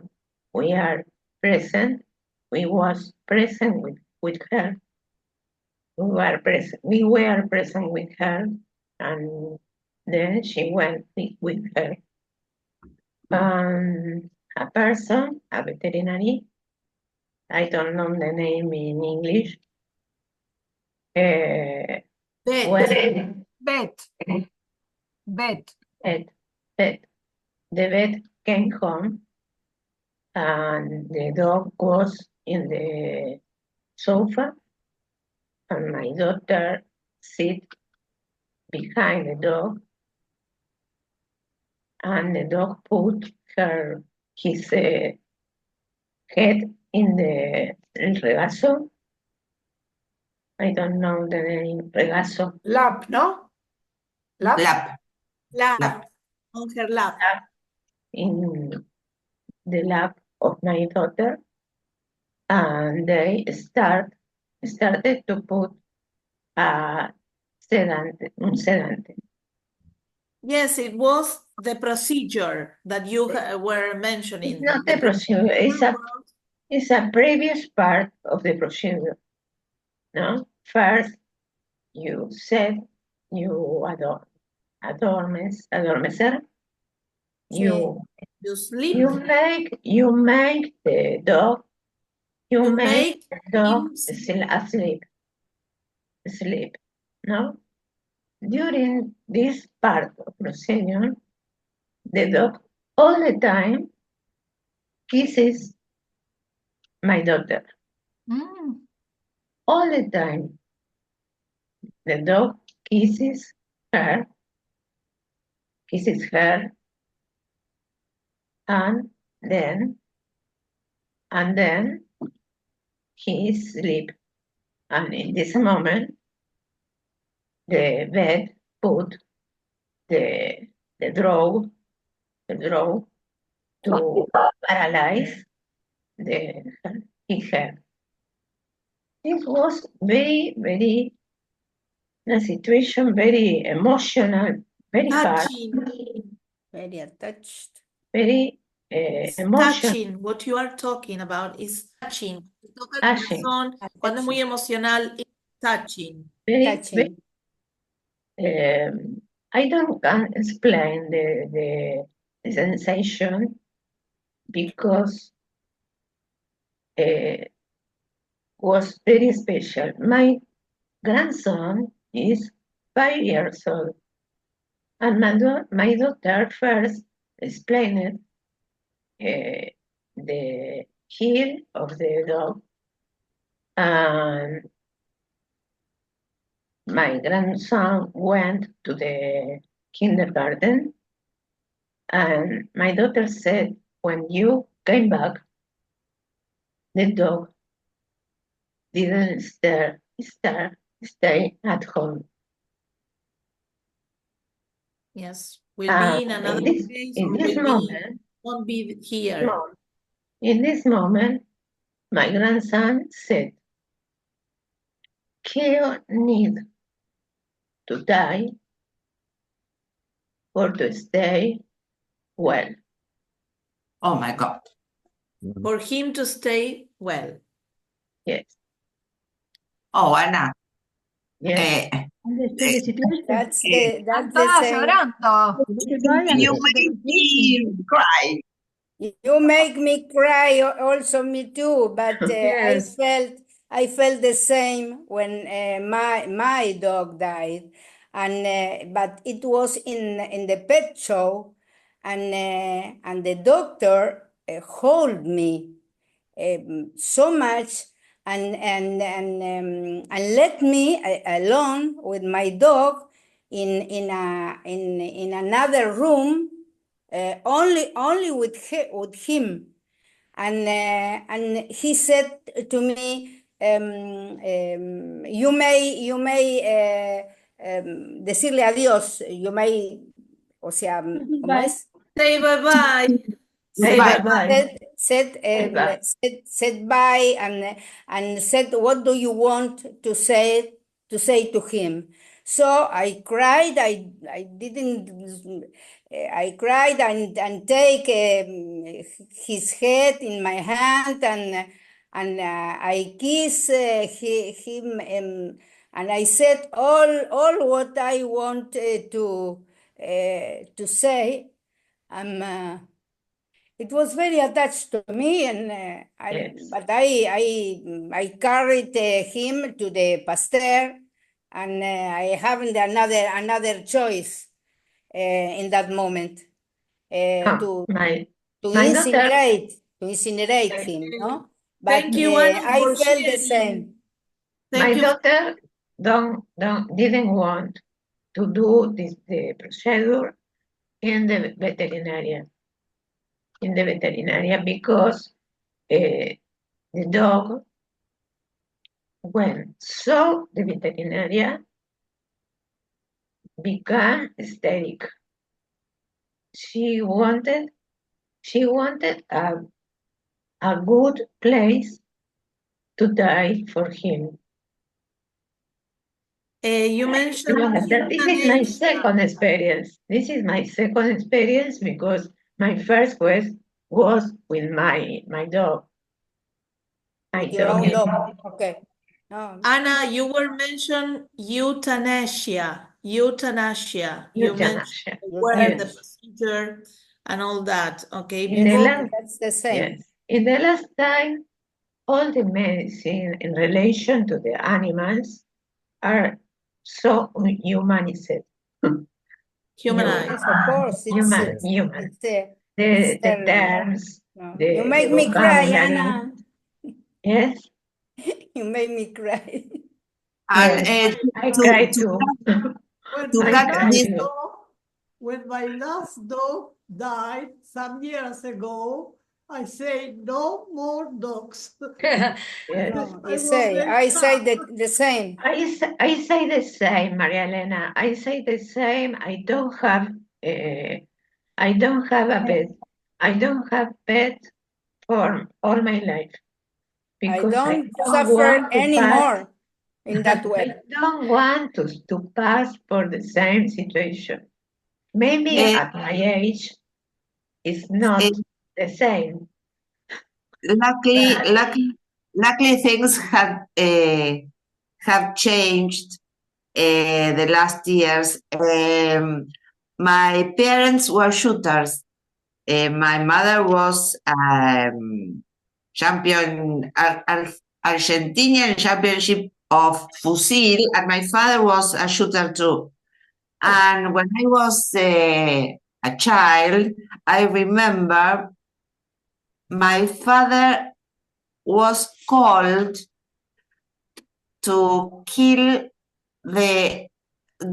we are present. We was present with her. We were present with her, and then she went with her. A person, a veterinary, I don't know the name in English. Vet. The vet came home and the dog was in the sofa and my daughter sit behind the dog and the dog put his head in the regazo. I don't know the name, regazo. Lap, no? Lap? Lap. On her lap. In the lap of my daughter, and they started to put a sedante. Yes, it was the procedure that you were mentioning. It's not the procedure. It's a previous part of the procedure. No, first you said you adormecer. You sleep. You make the dog. You make the dog sleep. No. During this part of procedure, the dog all the time kisses my daughter. Mm. All the time, the dog kisses her, and then he sleep. And in this moment, the vet put the draw to paralyze his head. This was very a situation very emotional, very hard, Very attached. very emotional. Touching, what you are talking about is touching. Toca el Touching. corazón, cuando es muy emocional, it's touching. Touching. I don't can explain the sensation because was very special. My grandson is 5 years old, and my daughter first explained the heel of the dog, and my grandson went to the kindergarten, and my daughter said, when you came back, the dog didn't stay at home. Yes, will be in another place or won't be here. In this moment, my grandson said, Keo need to die or to stay well. Oh my God. For him to stay well. Yes. Oh, Ana. Yes. That's the same. You make me cry. You make me cry, also me too. But Yes. I felt the same when my dog died, and but it was in the pet show, and the doctor hold me so much and let me alone with my dog in another room, only with him, and he said to me, you may decirle adiós, you may, o sea, ¿cómo es? Say bye-bye. Say bye-bye. Said bye and said, what do you want to say to him? So I cried. I didn't. I cried and take his head in my hand and I kiss him and I said all what I want to say. It was very attached to me, and but I carried him to the pasteur, and I haven't another choice in that moment to incinerate him, no? But Thank you, Ana, I for felt the sharing. same. My daughter didn't want to do the procedure in the veterinarian. Because the dog, when saw the veterinarian, became hysterical. She wanted a good place to die for him. You mentioned This is my second experience. This is my second experience because my first was with my dog. With your own dog. Okay. Anna, you were mentioned euthanasia. You mentioned where the procedure and all that. Okay. That's the same. Yes. In the last time, all the medicine in relation to the animals are so humanized. Humanized. Of course, Human. It's The terms, you make me cry, Anna. Yes. You made me cry. And Yes, I to, cry to, too. When to my cut I this, last dog, when my last dog died some years ago, I say no more dogs. Yes. No, I you was say, very I say sad. the same. I say the same, Maria Elena. I say the same. I don't have a pet. I don't have pet for all my life I because I don't don't suffer want to pass. anymore in that I way. don't want to pass for the same situation. Maybe Yeah. at my age, it's uh, not the same. luckily, But luckily things have changed the last years. My parents were shooters. My mother was champion Argentinian championship of fusil, and my father was a shooter too. And when I was a child, I remember my father was called to kill the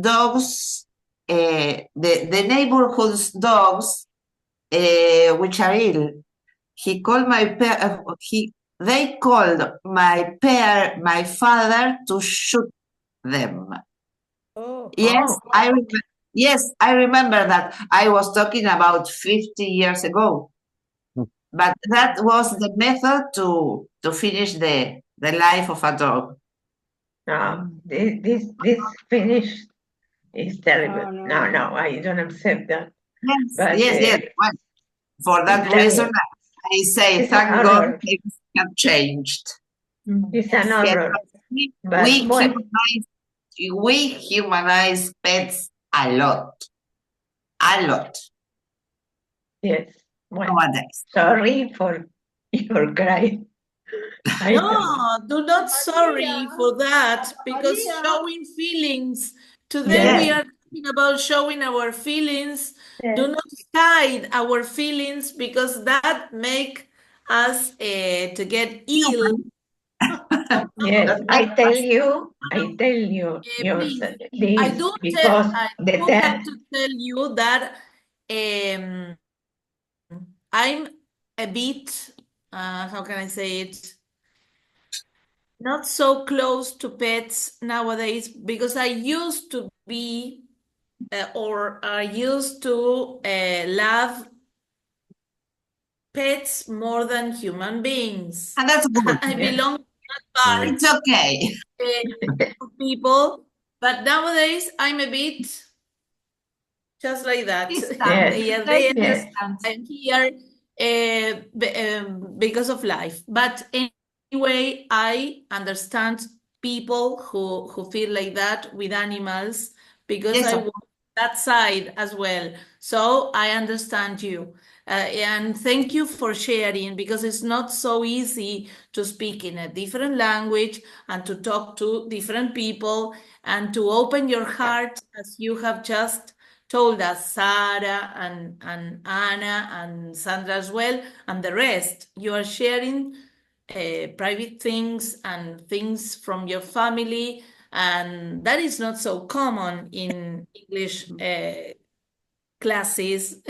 dogs, the neighborhood's dogs, which are ill. He called they called my father to shoot them. Oh. Yes, yes, I remember that. I was talking about 50 years ago. But that was the method to finish the life of a dog. no, this finish is terrible. Oh, No, no. I don't accept that. Yes, But yes. Well, for that it's reason, terrible. I say, It's an thank God horror. things have changed. It's an Yes. Yes, horror. But we well, humanize pets a lot. A lot. yes. Well, Nowadays. sorry for your cry. I don't. No, do not sorry Maria, for that because Maria, showing feelings, today Yes. we are talking about showing our feelings. Yes. Do not hide our feelings because that make us to get ill. Yes, I tell you, Please, I this do because have to tell you that I'm a bit, how can I say it? Not so close to pets nowadays because I used to be or I used to love pets more than human beings. And that's good. I belong to that part It's okay. of people, but nowadays I'm a bit just like that. They are there. I'm here because of life. But anyway, I understand people who feel like that with animals because Yes, I of want that side as well. So I understand you. And thank you for sharing because it's not so easy to speak in a different language and to talk to different people and to open your heart as you have just told us, Sarah and Anna and Sandra as well, and the rest. You are sharing private things and things from your family, and that is not so common in English classes.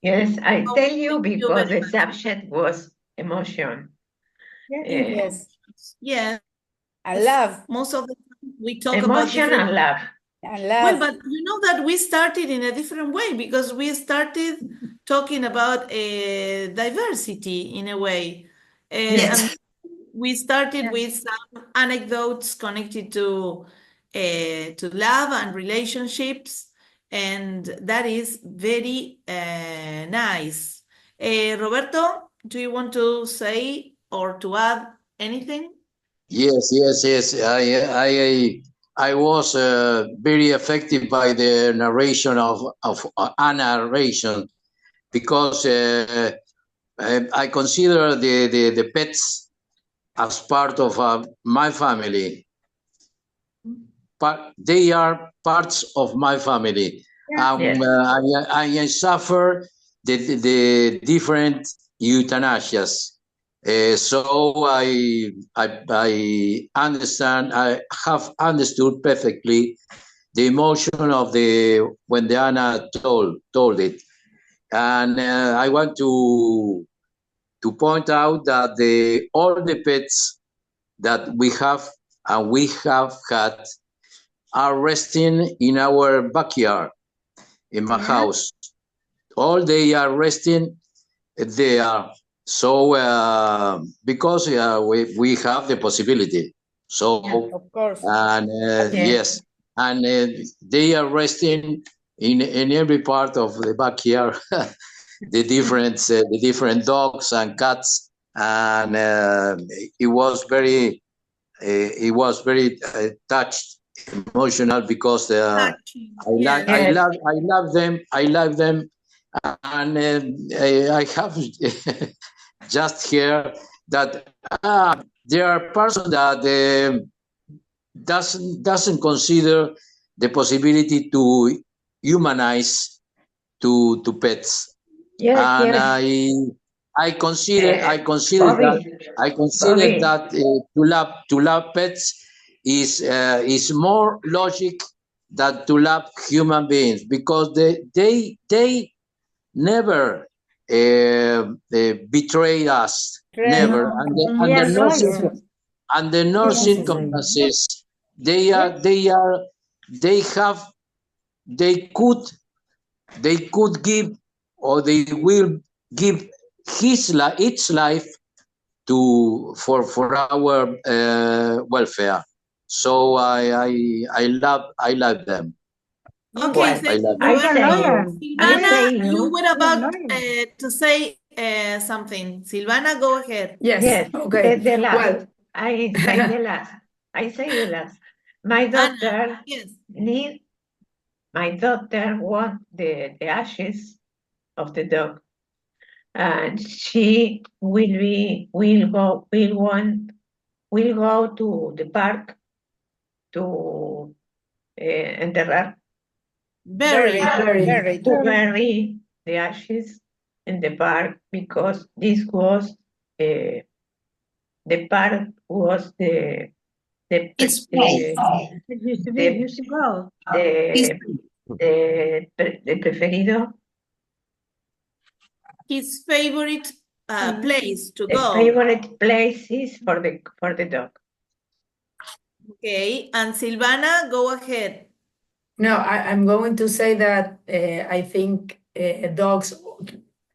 Yes, I tell you Thank you because very the subject was emotion. much. Yes. I love. Most of the time we talk about Emotion different. and love. I Well, love. but you know that we started in a different way because we started talking about diversity in a way. Yes. And we started with some anecdotes connected to love and relationships, and that is very nice. Roberto, do you want to say or to add anything? Yes. I was very affected by the narration of Anna narration because I consider the pets as part of my family. But they are parts of my family. Yes. I suffer the different euthanasias. So I understand. I have understood perfectly the emotion of when Diana told it, and I want to point out that all the pets that we have and we have had are resting in our backyard, in my house. All they are resting there. So because we have the possibility. So Of course. and yes, and they are resting in every part of the backyard. the different dogs and cats, and it was very touched, emotional, because I love them, and I have just heard that there are persons that doesn't consider the possibility to humanize to pets. Yes, And yes. I consider Bobby. that to love pets is more logic than to love human beings, because they never betray us, never, under no circumstances they could give, or they will give its life for our welfare. So I love them. Okay, thank you, Roberto. I say Silvana, you were about to say something. Silvana, go ahead. Yes. Okay. The last. Well, I say the last. I say the last. My daughter my daughter want the ashes of the dog, and she will go to the park to enterrar. Very To bury the ashes in the park, because this was the park was the preferido. His favorite place to The go. favorite places for the dog. Okay, and Silvana, go ahead. no, I'm going to say that I think dogs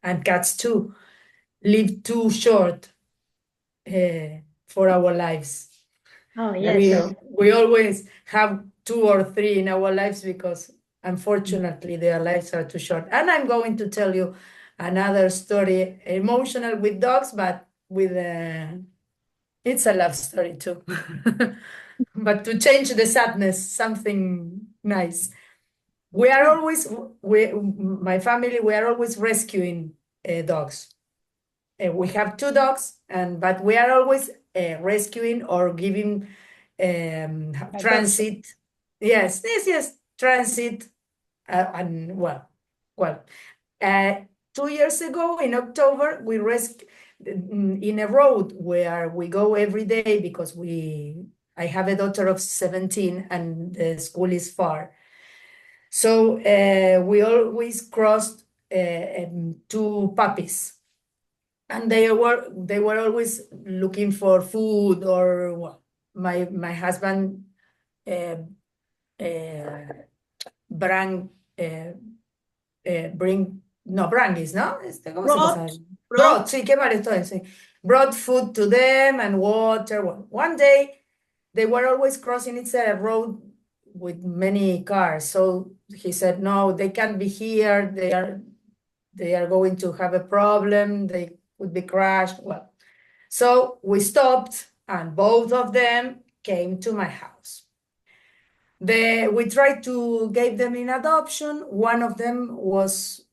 and cats too live too short for our lives. Oh, yes. We always have 2 or 3 in our lives, because unfortunately their lives are too short. And I'm going to tell you another story, emotional with dogs, but with it's a love story too. But to change the sadness, something nice. We are always, my family, we are always rescuing dogs. We have 2 dogs, but we are always rescuing or giving transit. Yes, transit. And 2 years ago in October, we rescued in a road where we go every day, because I have a daughter of 17 and the school is far. So we always crossed 2 puppies, and they were always looking for food, or my husband brought, sí, qué mal estoy, sí. Brought food to them and water. One day they were always crossing, it's a road with many cars, so he said, no, they can't be here, they are going to have a problem, they would be crashed. So we stopped, and both of them came to my house. We tried to give them in adoption. One of them was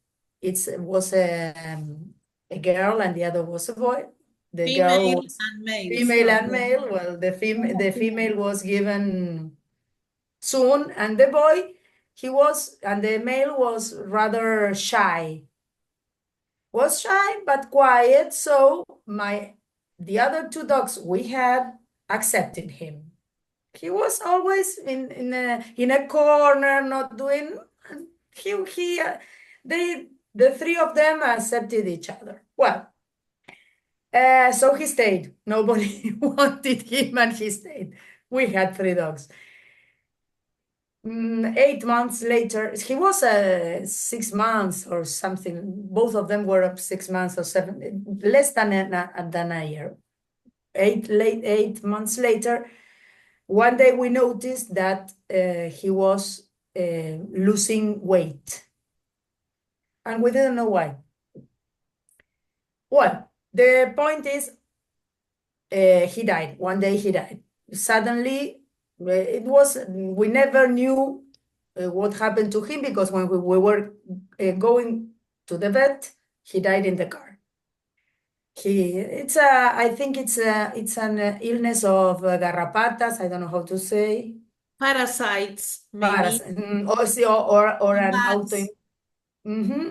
a girl, and the other was a boy. The girl was female and male. Well, the female was given soon, and the boy, and the male was rather shy. Was shy but quiet, so my the other two dogs we had accepted him. He was always in a corner, not doing. The three of them accepted each other. Well, so he stayed. Nobody wanted him, and he stayed. We had 3 dogs. 8 months later, he was 6 months or something. Both of them were up 6 months or 7, less than a year. 8 months later, one day we noticed that he was losing weight, and we didn't know why. Well, the point is, he died. One day he died. Suddenly, we never knew what happened to him, because when we were going to the vet, he died in the car. I think it's an illness of garrapatas. I don't know how to say. Parasites, maybe. Or an autoimmune.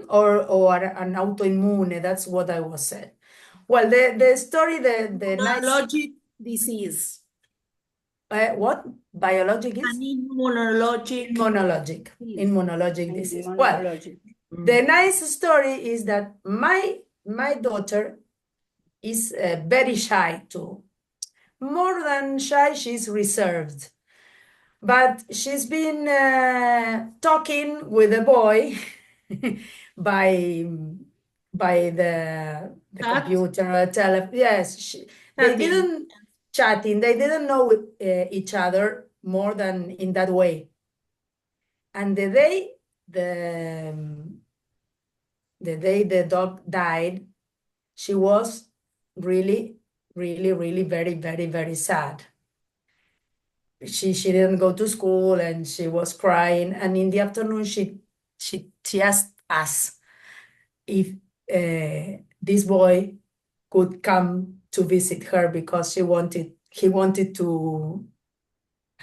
Or an autoimmune. That's what I was said. Well, the story, the immunologic disease. What? Biologic is? An immunologic disease. Well, the nice story is that my daughter is very shy too. More than shy, she's reserved. But she's been talking with a boy by the computer or telephone. Yes, they didn't chatting. They didn't know each other more than in that way. And the day the dog died, she was really, really, really very, very, very sad. She didn't go to school, and she was crying. And in the afternoon, she asked us if this boy could come to visit her, because he wanted to.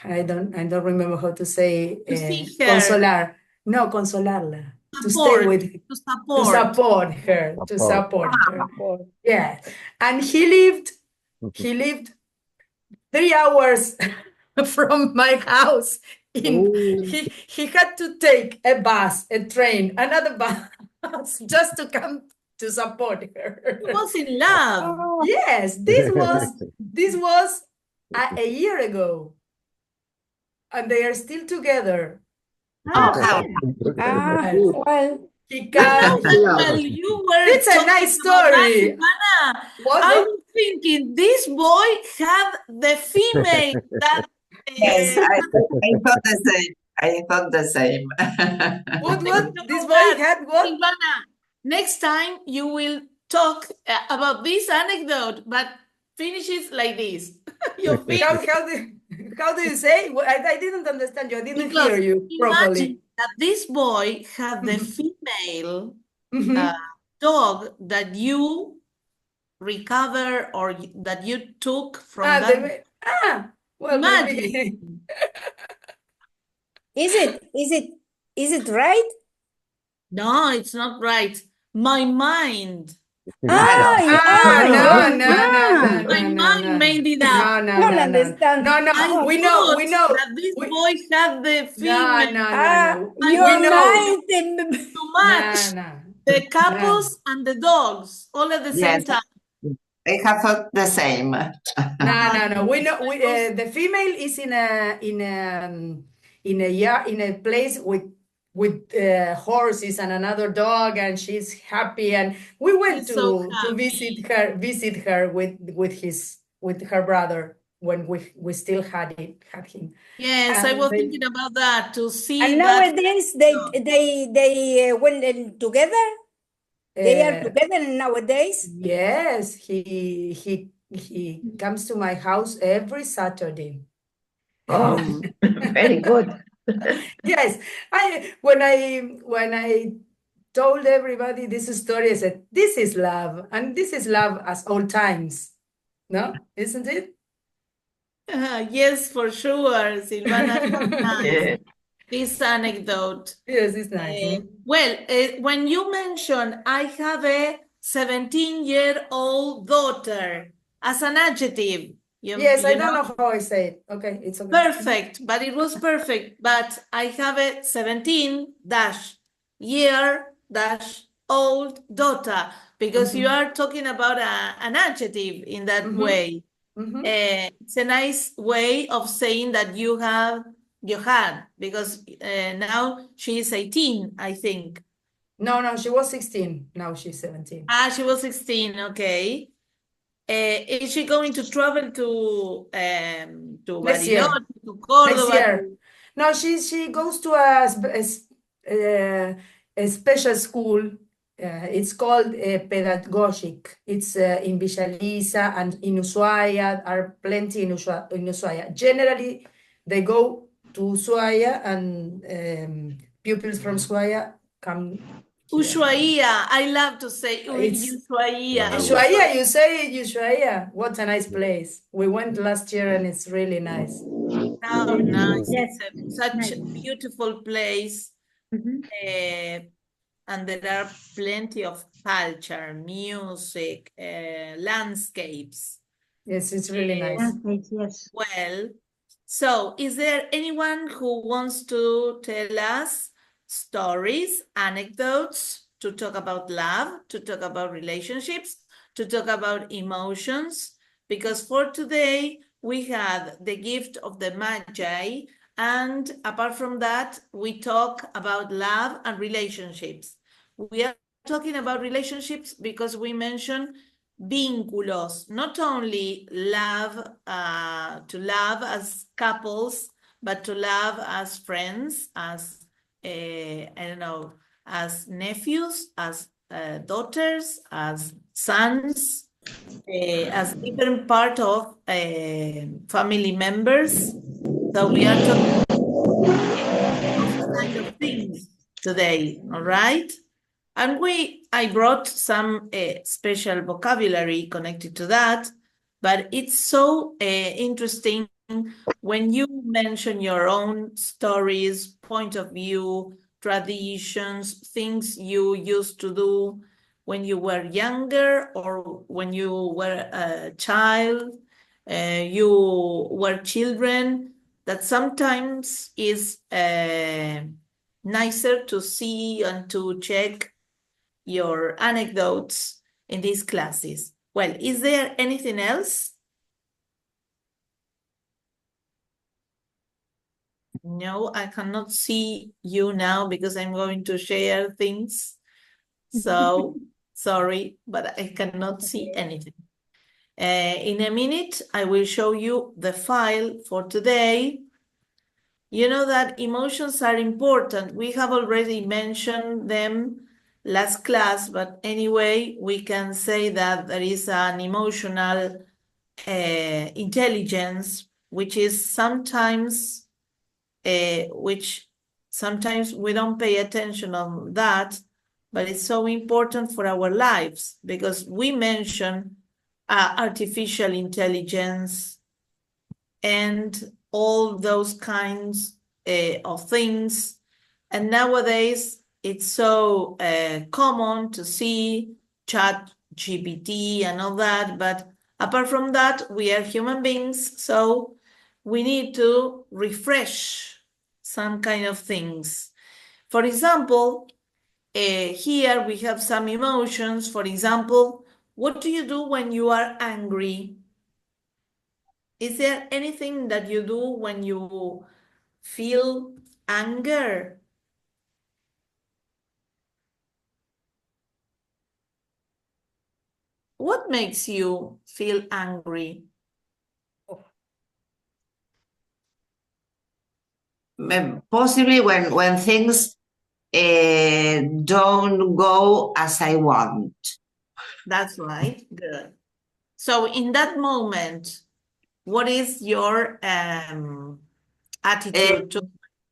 I don't remember how to say. To see her. Consolar. No, consolarla. To stay with. To support her. To support her. Yeah, and he lived 3 hours from my house. He had to take a bus, a train, another bus, just to come to support her. He was in love. Yes, this was a year ago, and they are still together. Well, He comes. Well, you were. It's a nice story. I was thinking this boy had the female that. Yes, I thought the same. I thought the same. What this boy had what? Silvana, next time you will talk about this anecdote, but finishes like this. How do you say? I didn't understand you. I didn't hear you properly. Imagine that this boy had the female dog that you recover or that you took from well, maybe. Is it right? No, it's not right. My mind. No. My mind made it up. No. We know that this boy had the female. Your mind to match the couples and the dogs all at the same time. I have thought the same. No. We know. The female is in a place with horses and another dog, and she's happy. And we went to visit her with her brother when we still had him. Yes, I was thinking about that to see. And nowadays they went together. They are together nowadays. Yes, he comes to my house every Saturday. Oh, very good. Yes, when I told everybody this story, I said, this is love, and this is love as old times. No, isn't it? Yes, for sure, Silvana. Nice. This anecdote. Yes, it's nice. Well, when you mentioned I have a 17-year-old daughter, as an adjective. Yes, I don't know how I say it. Okay, it's okay. Perfect, but it was perfect. But I have a 17-year-old daughter, because you are talking about an adjective in that way. It's a nice way of saying that you had, because now she is 18, I think. No, she was 16. Now she's 17. She was 16, okay. Is she going to travel to Next year. Bariloche, to Córdoba? Next year. No, she goes to a special school. It's called pedagogic. It's in Villa Lisa and in Ushuaia. Are plenty in Ushuaia. Generally, they go to Ushuaia, and pupils from Ushuaia come. Ushuaia. I love to say Ushuaia. Ushuaia, you say Ushuaia. What a nice place. We went last year and it's really nice. Oh, nice. It's such a beautiful place. And there are plenty of culture, music, landscapes. Yes, it's really nice. Yes. Well, so is there anyone who wants to tell us stories, anecdotes, to talk about love, to talk about relationships, to talk about emotions? Because for today, we had the gift of the Magi, and apart from that, we talk about love and relationships. We are talking about relationships because we mentioned vínculos, not only love, to love as couples, but to love as friends, as, I don't know, as nephews, as daughters, as sons, as different part of family members. So we are talking those kind of things today, all right? And I brought some special vocabulary connected to that, but it's so interesting when you mention your own stories, point of view, traditions, things you used to do when you were younger or when you were a child, you were children, that sometimes is nicer to see and to check your anecdotes in these classes. Well, is there anything else? No, I cannot see you now because I'm going to share things. So sorry, but I cannot see anything. In a minute, I will show you the file for today. You know that emotions are important. We have already mentioned them last class, but anyway, we can say that there is an emotional intelligence, which is sometimes, which sometimes we don't pay attention on that, but it's so important for our lives because we mention artificial intelligence and all those kinds of things. And nowadays, it's so common to see ChatGPT and all that. But apart from that, we are human beings, so we need to refresh some kind of things. For example, here we have some emotions. For example, what do you do when you are angry? Is there anything that you do when you feel anger? What makes you feel angry? Possibly when things don't go as I want. That's right. Good. So in that moment, what is your attitude to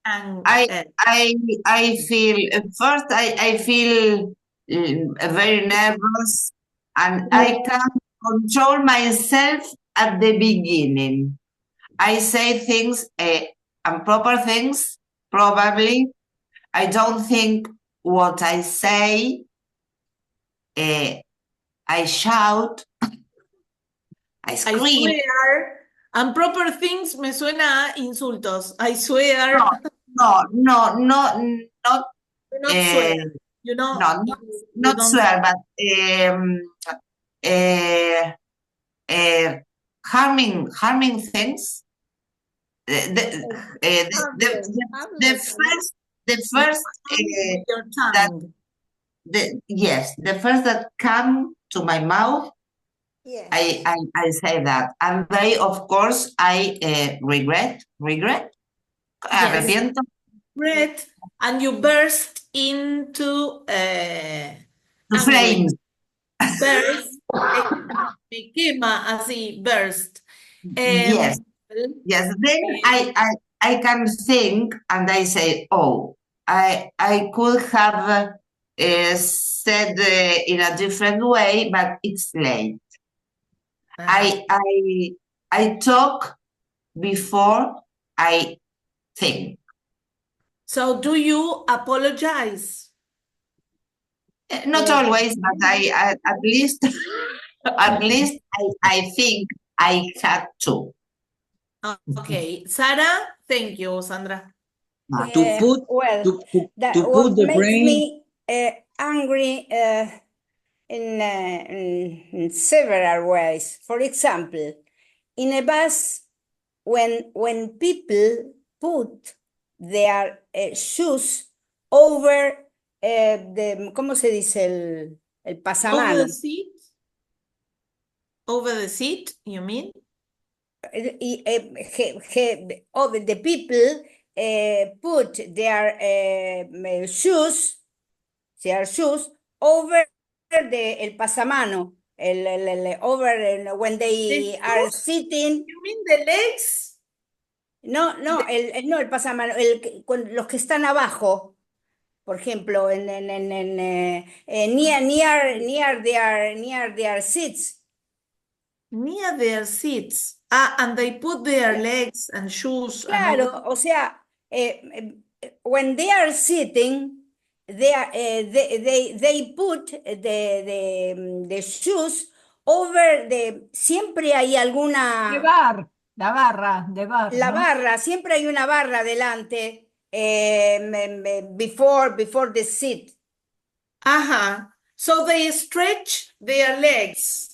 anger? I feel first I feel very nervous, and I can't control myself at the beginning. I say things, improper things, probably. I don't think what I say. I shout. I I scream. swear. And proper things me suena a insultos. I swear. No, not You not swear. You know, no, you not don't swear, but harming things. The first with your that tongue. the first that come to my mouth, Yes. I say that, and they, of course, I regret, arrepiento. Regret, and you burst into Flames. Burst, me quema así, burst. Yes. Then I can think, and I say, oh, I could have said in a different way, but it's late. I talk before I think. So do you apologize? Not always, but I at least I think I had to. Okay, Sarah, thank you, Sandra. To put the makes brain. me angry in several ways. For example, in a bus, when people put their shoes over the, ¿cómo se dice? El pasamano. Over the seat? Over the seat, you mean? The people put their shoes over el pasamano, over when they are sitting. You mean the legs? No, el pasamano, los que están abajo, por ejemplo, near their seats. Near their seats. And they put their legs and shoes. Claro, o sea, when they are sitting, they put the shoes over siempre hay alguna... La barra, de bar. La ¿no? barra, siempre hay una barra delante before the seat. So they stretch their legs.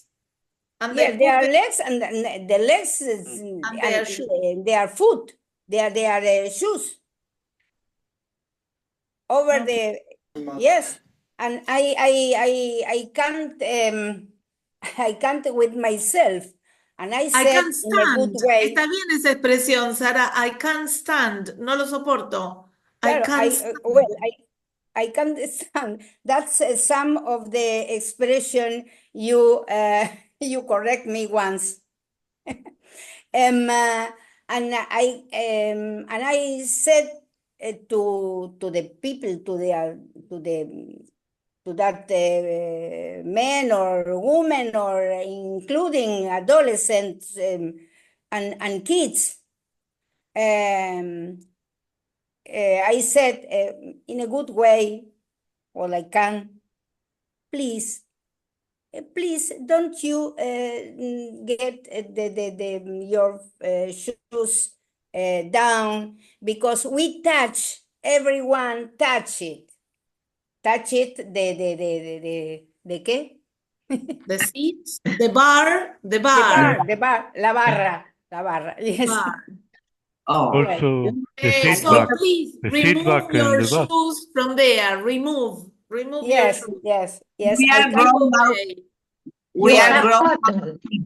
And their legs and the legs and their shoes. Their foot, their shoes over the yes, and I can't I can't with myself, and I said can't in a good stand. way. Está bien esa expresión, Sara. I can't stand. No lo soporto. Claro, I can't stand. I can't stand. That's some of the expression you you correct me once. And I said to the people, to that men or women, or including adolescents and kids, I said in a good way, all I can, please don't you get your shoes down, because we touch, everyone touch it, the ¿qué? The seats, the bar. La barra, yes. Bar. Also, the seat So back. please The seat remove back your and the bus. shoes from there. Remove Yes, your shoes. yes. We are grown now. We are grown.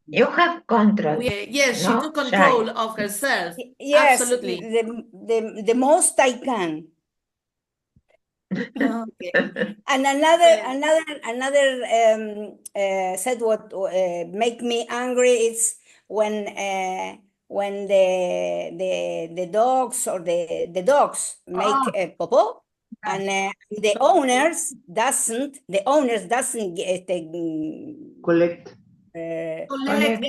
You have control. Yes, she no? took control of herself. Yes, absolutely. The most I can. Okay. And another said what make me angry is when the dogs or the dogs make popo, and the owners doesn't Collect. Collect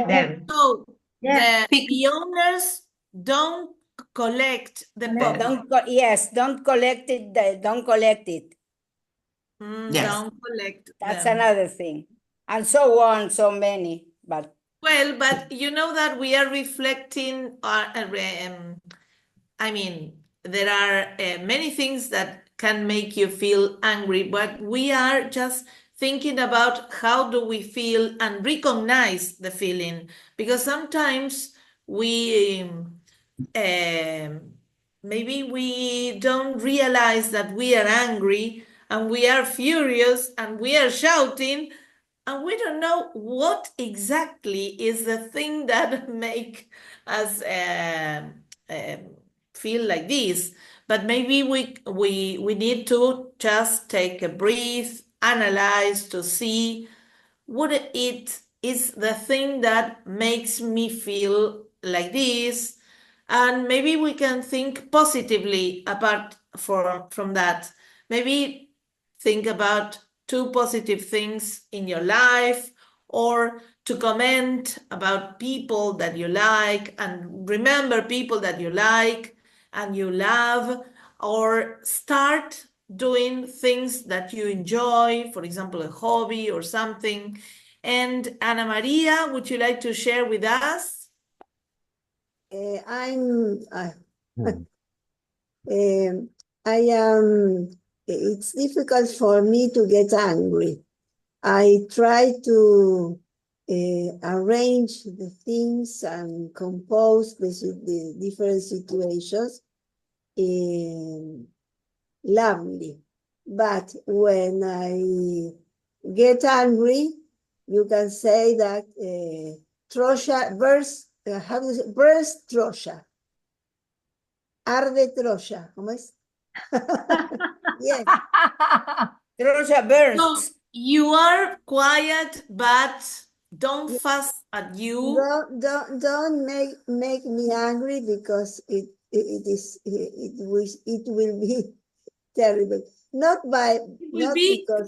them. So the owners don't collect the popo. Don't collect it. Don't collect it. Don't collect That's them. another thing, and so on, so many. But Well, but you know that we are reflecting, I mean, there are many things that can make you feel angry, but we are just thinking about how do we feel and recognize the feeling, because sometimes we maybe we don't realize that we are angry and we are furious and we are shouting, and we don't know what exactly is the thing that make us feel like this. But maybe we need to just take a breath, analyze to see what it is the thing that makes me feel like this, and maybe we can think positively apart from that. Maybe think about two positive things in your life, or to comment about people that you like and remember people that you like and you love, or start doing things that you enjoy, for example, a hobby or something. And Ana Maria, would you like to share with us? It's difficult for me to get angry. I try to arrange the things and compose the different situations lovely. But when I get angry, you can say that Troya burst, how do you say, burst Troya. Arde Troya, ¿cómo es? Yes. Troya burns. No, you are quiet, but don't fuss at you. Don't make me angry, because it will be terrible. Not because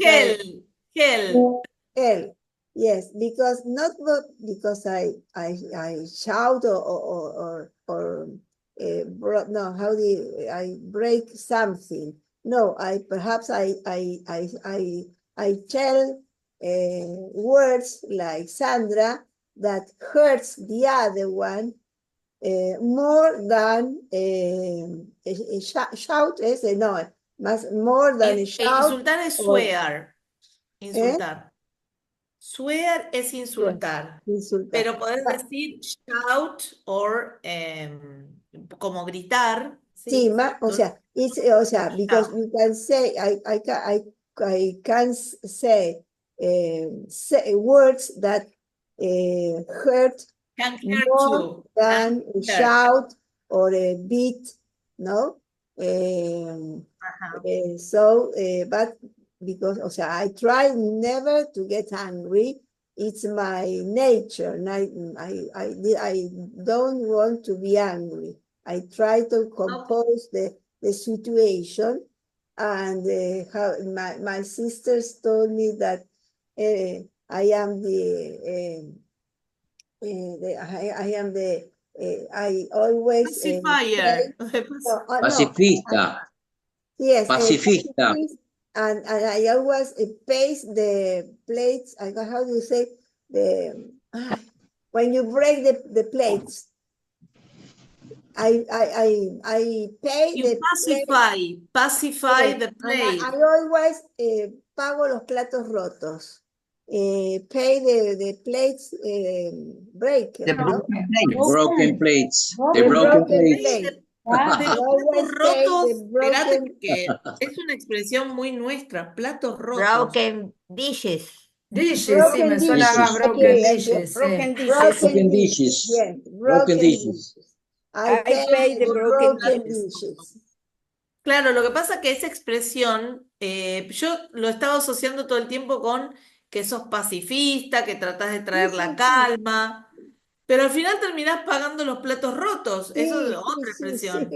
hell. Yes, because not because I shout or no, how do I break something? No, perhaps I tell words like Sandra that hurts the other one more than shout. No, more than a shout. Insultar es swear. Insultar. Swear es insultar. Pero podés decir shout or como gritar. Sí, o sea, because you can say, I can say words that hurt more than a shout or a beat, no? But because, o sea, I try never to get angry. It's my nature. And I don't want to be angry. I try to compose the situation, and how my sisters told me that I am I always pacifier. Pacifista. Yes, Pacifista. And I always paste the plates. How do you say when you break the plates? I pay you the pacify the plate. I always pago los platos rotos. Pay the plates break. The broken plates. The The broken broken plates. De los platos rotos, espérate, porque es una expresión muy nuestra, platos rotos. Broken dishes. Dishes, sí, me suena más broken dishes. Broken dishes. Broken dishes. Yes, Broken dishes. I pay the broken dishes. Claro, lo que pasa es que esa expresión, yo lo estaba asociando todo el tiempo con que sos pacifista, que tratás de traer la calma, pero al final terminás pagando los platos rotos. Eso es otra expresión.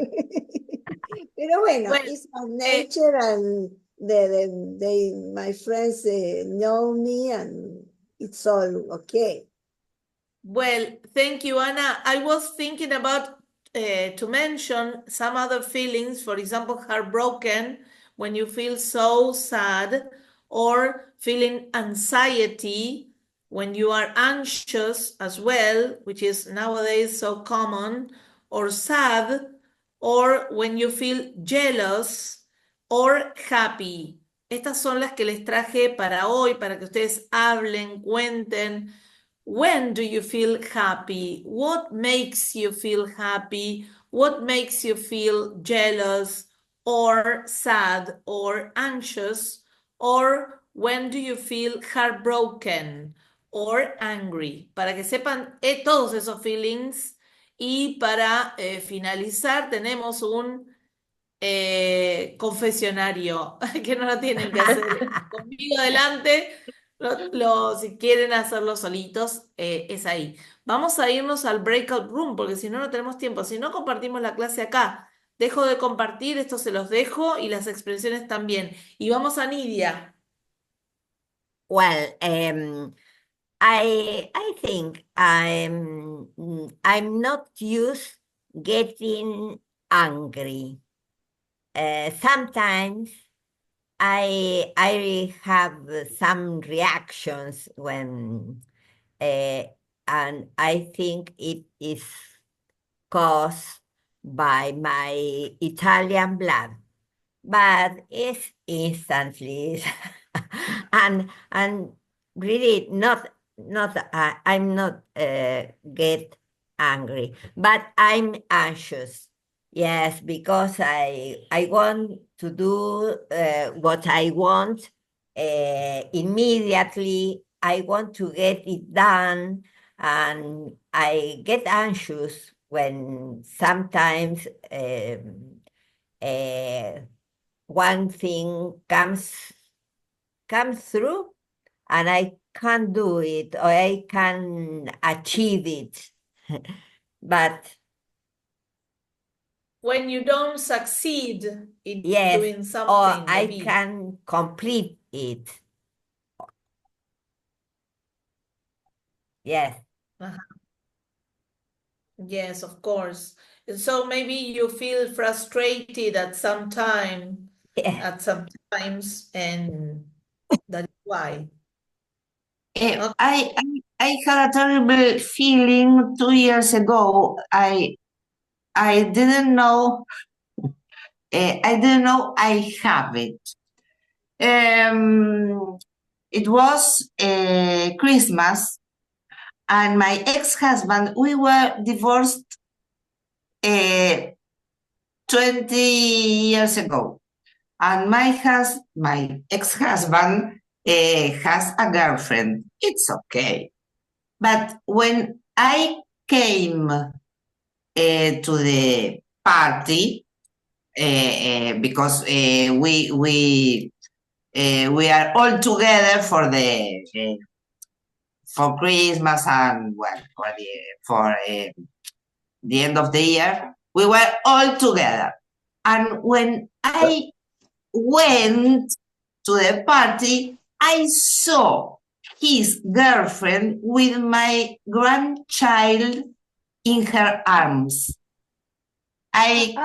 Pero bueno, it's my nature, and my friends know me, and it's all okay. Well, thank you, Anna. I was thinking about to mention some other feelings, for example, heartbroken, when you feel so sad, or feeling anxiety, when you are anxious as well, which is nowadays so common, or sad, or when you feel jealous or happy. Estas son las que les traje para hoy, para que ustedes hablen, cuenten. When do you feel happy? What makes you feel happy? What makes you feel jealous or sad or anxious? Or when do you feel heartbroken or angry? Para que sepan todos esos feelings. Y para finalizar tenemos un confesionario que no lo tienen que hacer conmigo adelante. Si quieren hacerlo solitos, es ahí. Vamos a irnos al breakout room porque si no, no tenemos tiempo. Si no, compartimos la clase acá. Dejo de compartir, esto se los dejo y las expresiones también. Y vamos a Nidia. Well, I think I'm not used getting angry. Sometimes I have some reactions when, and I think it is caused by my Italian blood, but it's instantly, and really I'm not get angry, but I'm anxious. Yes, because I want to do what I want immediately. I want to get it done, and I get anxious when sometimes one thing comes through and I can't do it or I can achieve it. But when you don't succeed in yes, doing something, or I maybe. can complete it. Yes. Yes, of course. And so maybe you feel frustrated at some time, at some times, and that is why. I had a terrible feeling 2 years ago. I didn't know. I didn't know I have it. It was Christmas, and my ex-husband. We were divorced 20 years ago, and my ex-husband has a girlfriend. It's okay, but when I came to the party, because we are all together for Christmas and well for the end of the year, we were all together. And when I went to the party, I saw his girlfriend with my grandchild in her arms. It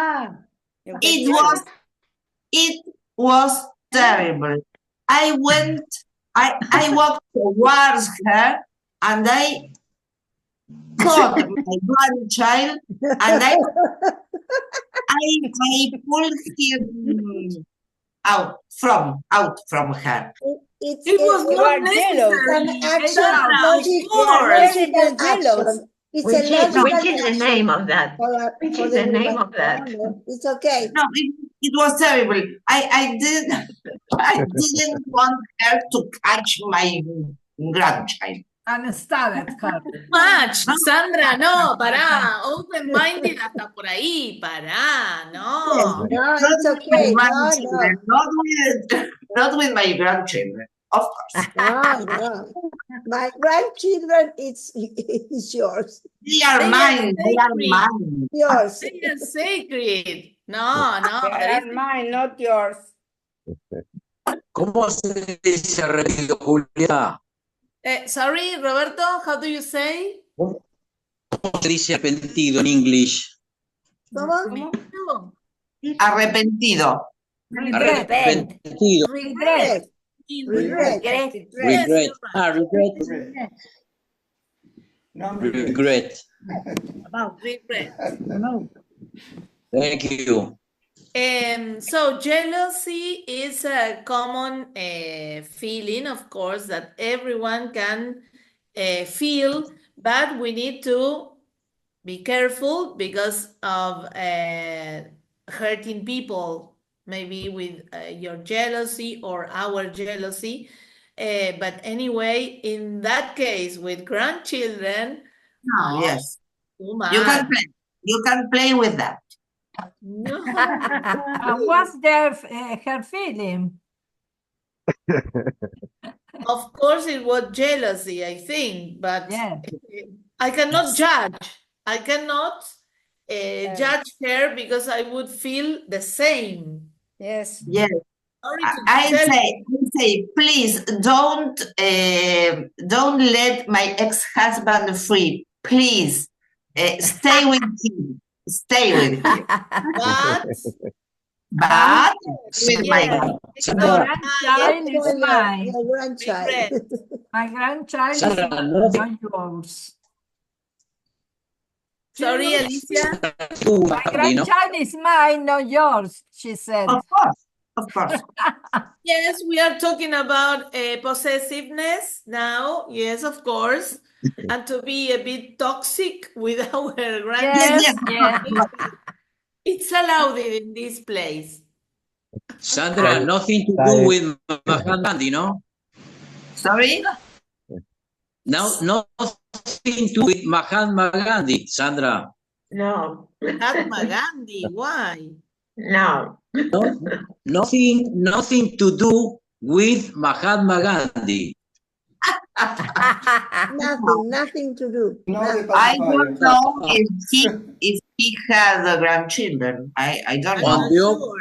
was terrible. I walked towards her and I caught my grandchild and I pulled him out from her. It was not necessary. It's a logical Which is the name of that? Which is the name of that? It's okay. No, it was terrible. I didn't want her to catch my grandchild. And stop it, Carl. Much, Sandra, no, pará. Open-minded hasta por ahí, pará, no. No, it's okay. Not with my grandchildren, of course. No. My grandchildren, it's yours. They are mine. Yours. They are sacred. No. They are mine, not yours. ¿Cómo se dice arrepentido, Julia? Sorry, Roberto, how do you say? ¿Cómo se dice arrepentido en English? ¿Cómo? Arrepentido. Regret. Regret. Regret. Regret. Regret. Regret. No regret. Regret. About. Regret. No. Thank you. So jealousy is a common feeling, of course, that everyone can feel, but we need to be careful because of hurting people, maybe with your jealousy or our jealousy. But anyway, in that case, with grandchildren, Oh, yes. too You can much. play. You can play with that. No. What's her feeling? Of course, it was jealousy, I think, but Yeah. I cannot judge. I cannot judge her because I would feel the same. Yes. Yes. Sorry to I tell you. say, please don't let my ex-husband free. Please stay with him. Stay with him. But with my Sandra, My Sandra, grandchild is mine. Your grandchild. My grandchild is Sandra, mine, no, not yours. Sorry, Alicia. My grandchild is mine, not yours, she said. Of course, of course. Yes, we are talking about possessiveness now. Yes, of course. And to be a bit toxic with our grandchildren. Yes, yeah. It's allowed in this place. Sandra, nothing to do with Mahatma Gandhi, no? Sorry? No, nothing to do with Mahatma Gandhi, Sandra. No. Mahatma Gandhi, why? No. Nothing to do with Mahatma Gandhi. Nothing to do. I don't know if he has grandchildren. I don't know.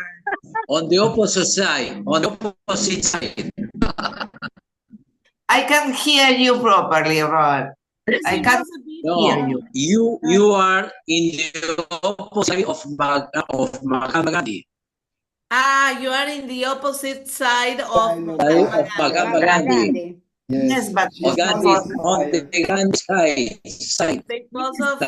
On the opposite side. On the opposite side. I can hear you properly, Robert. I can't hear you. You are in the opposite of Mahatma Gandhi. Ah, you are in the opposite side of Mahatma Gandhi. Yes, but On the Gandhi side. because of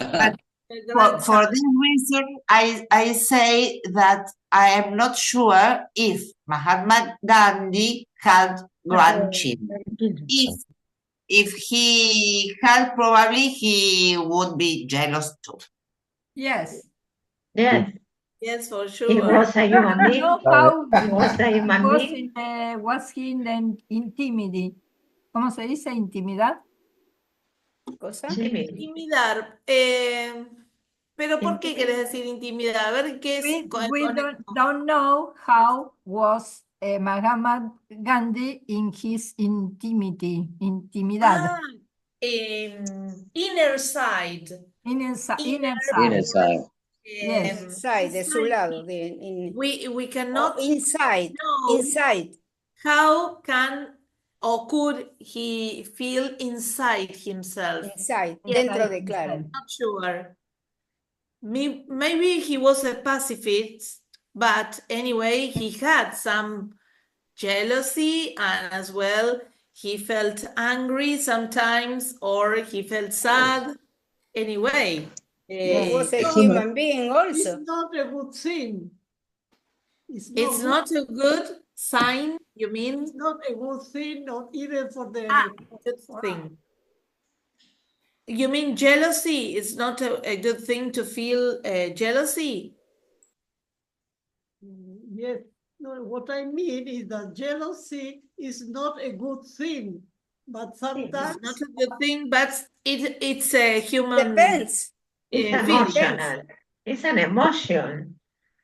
for this reason, I say that I am not sure if Mahatma Gandhi had grandchildren. If he had, probably he would be jealous too. Yes. Yes. Yes, for He sure. was a human being. No, how He was a human being. was he in the intimidity? ¿Cómo se dice intimidad? ¿Cosa? Intimidar. Pero ¿por qué quieres decir intimidar? A ver qué es. We don't know how was Mahatma Gandhi in his intimidad. Inner side. Inner side. Yes. Side, de su lado. We cannot inside. know Inside. how can or could he feel inside himself? Inside, dentro de claro. Not sure. Maybe he was a pacifist, but anyway, he had some jealousy, and as well, he felt angry sometimes, or he felt sad. Anyway, he was a human being also. It's not a good thing. It's not a good sign, you mean? It's not a good thing, not even for the good thing. You mean jealousy is not a good thing to feel jealousy? Yes. No, what I mean is that jealousy is not a good thing, but sometimes it's not a good thing, but it's a human. Depends. It's emotional. It's an emotion.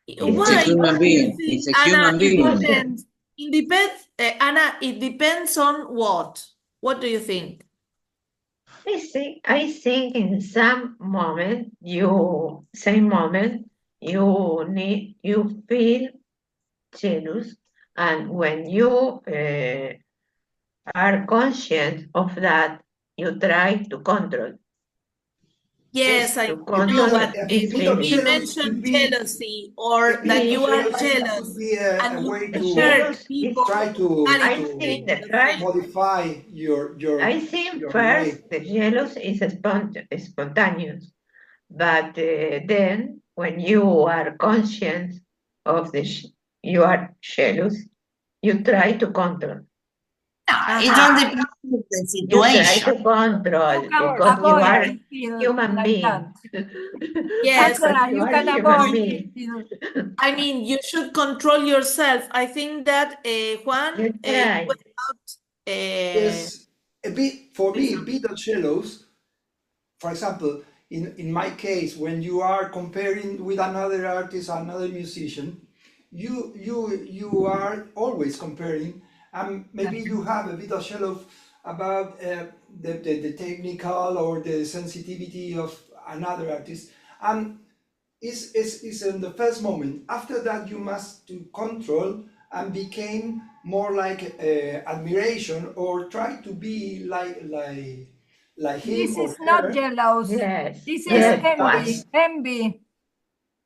Why? It's a human being. It's a human being. It depends, Anna. It depends on what. What do you think? I think in some moment you feel jealous, and when you are conscious of that, you try to control. Yes, I to know, control but his we feelings. mentioned jealousy or A that bit you of are jealousy jealous could be a and you way The to jealous people try and to I think the first modify I think your first way. the jealous is spontaneous, but then when you are conscious of you are jealous, you try to control. It all depends on the You try situation. to control You can because you avoid are to feel human like being. that. yes, Sandra, You you are can human avoid being. to feel. I mean, you should control yourself. I think that Juan, You try. without Yes, a bit for me, a bit of jealous. For example, in my case, when you are comparing with another artist, another musician, you are always comparing, and maybe you have a bit of jealous about the technical or the sensitivity of another artist, and is in the first moment. After that, you must to control and became more like admiration or try to be like him This or is not her. jealous. Yes. This is Yes, envy. Juan. Envy.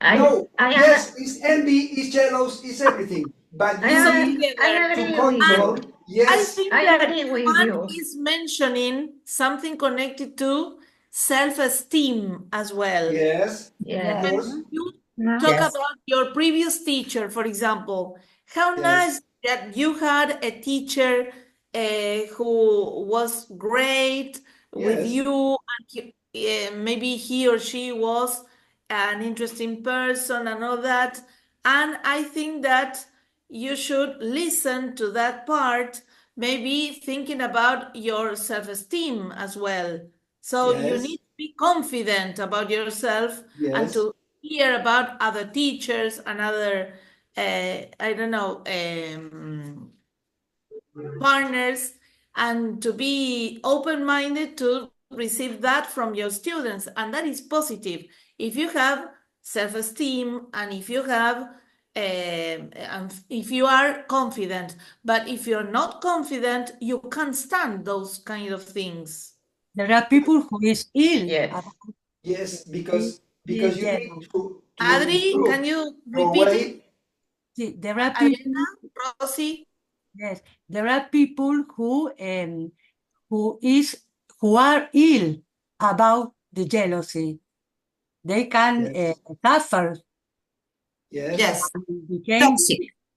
No, I yes, it's envy, it's jealous, it's everything. But it's all you need together. to agree with control. you. I Yes, think I that agree with Juan you. is mentioning something connected to self-esteem as well. yes, of Yes. When course. you No. talk Yes. about your previous teacher, for example, how Yes, nice that you had a teacher who was great with yes, you, and maybe he or she was an interesting person and all that. And I think that you should listen to that part, maybe thinking about your self-esteem as well. So you yes, need to be confident about yourself and yes, to hear about other teachers and other, I don't know, partners, and to be open-minded to receive that from your students. And that is positive. If you have self-esteem and if you have, and if you are confident, but if you're not confident, you can't stand those kind of things. There are people who is ill. Yes. yes, Be because you need jealous. to Adri, improve can you your repeat it? way. See, there are Elena, people. Rosy? Yes, there are people who are ill about the jealousy. They can Yes, suffer. yes, Yes. Became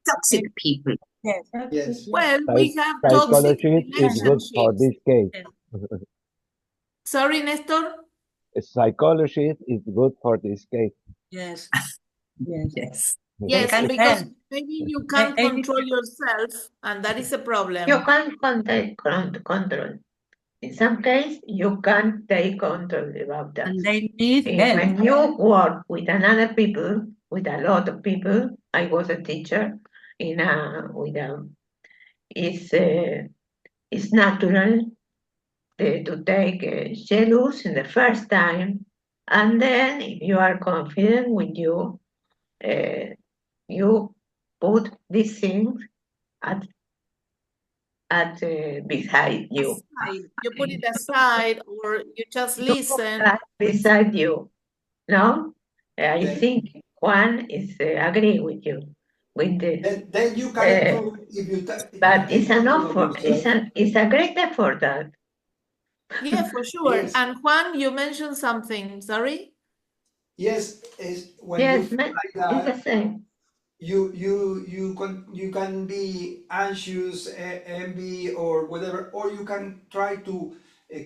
Toxic people. yes. yes, Well, we have toxic Psychologist is good for relationships. this case. Sorry, Nestor? A psychologist is good for this case. Yes, yes. Yes. They Yes, can because help. maybe you They, can't they, control yourself, and that is a You problem. can't take control. In some case, you can't take control about that. and they need help. When you work with another people, with a lot of people, I was a teacher it's natural to take jealous in the first time, and then if you are confident with you put these things at beside you. Aside. You put it aside, or you just You put listen. that beside you. No, I then think Juan is agree with you with the. then you can improve if you But take it's an control of offer. yourself. It's a great effort that. Yeah, for sure. Yes, And Juan, you mentioned something. Sorry? yes, when you Yes, feel like it's the that, same. you can be anxious, envy, or whatever, or you can try to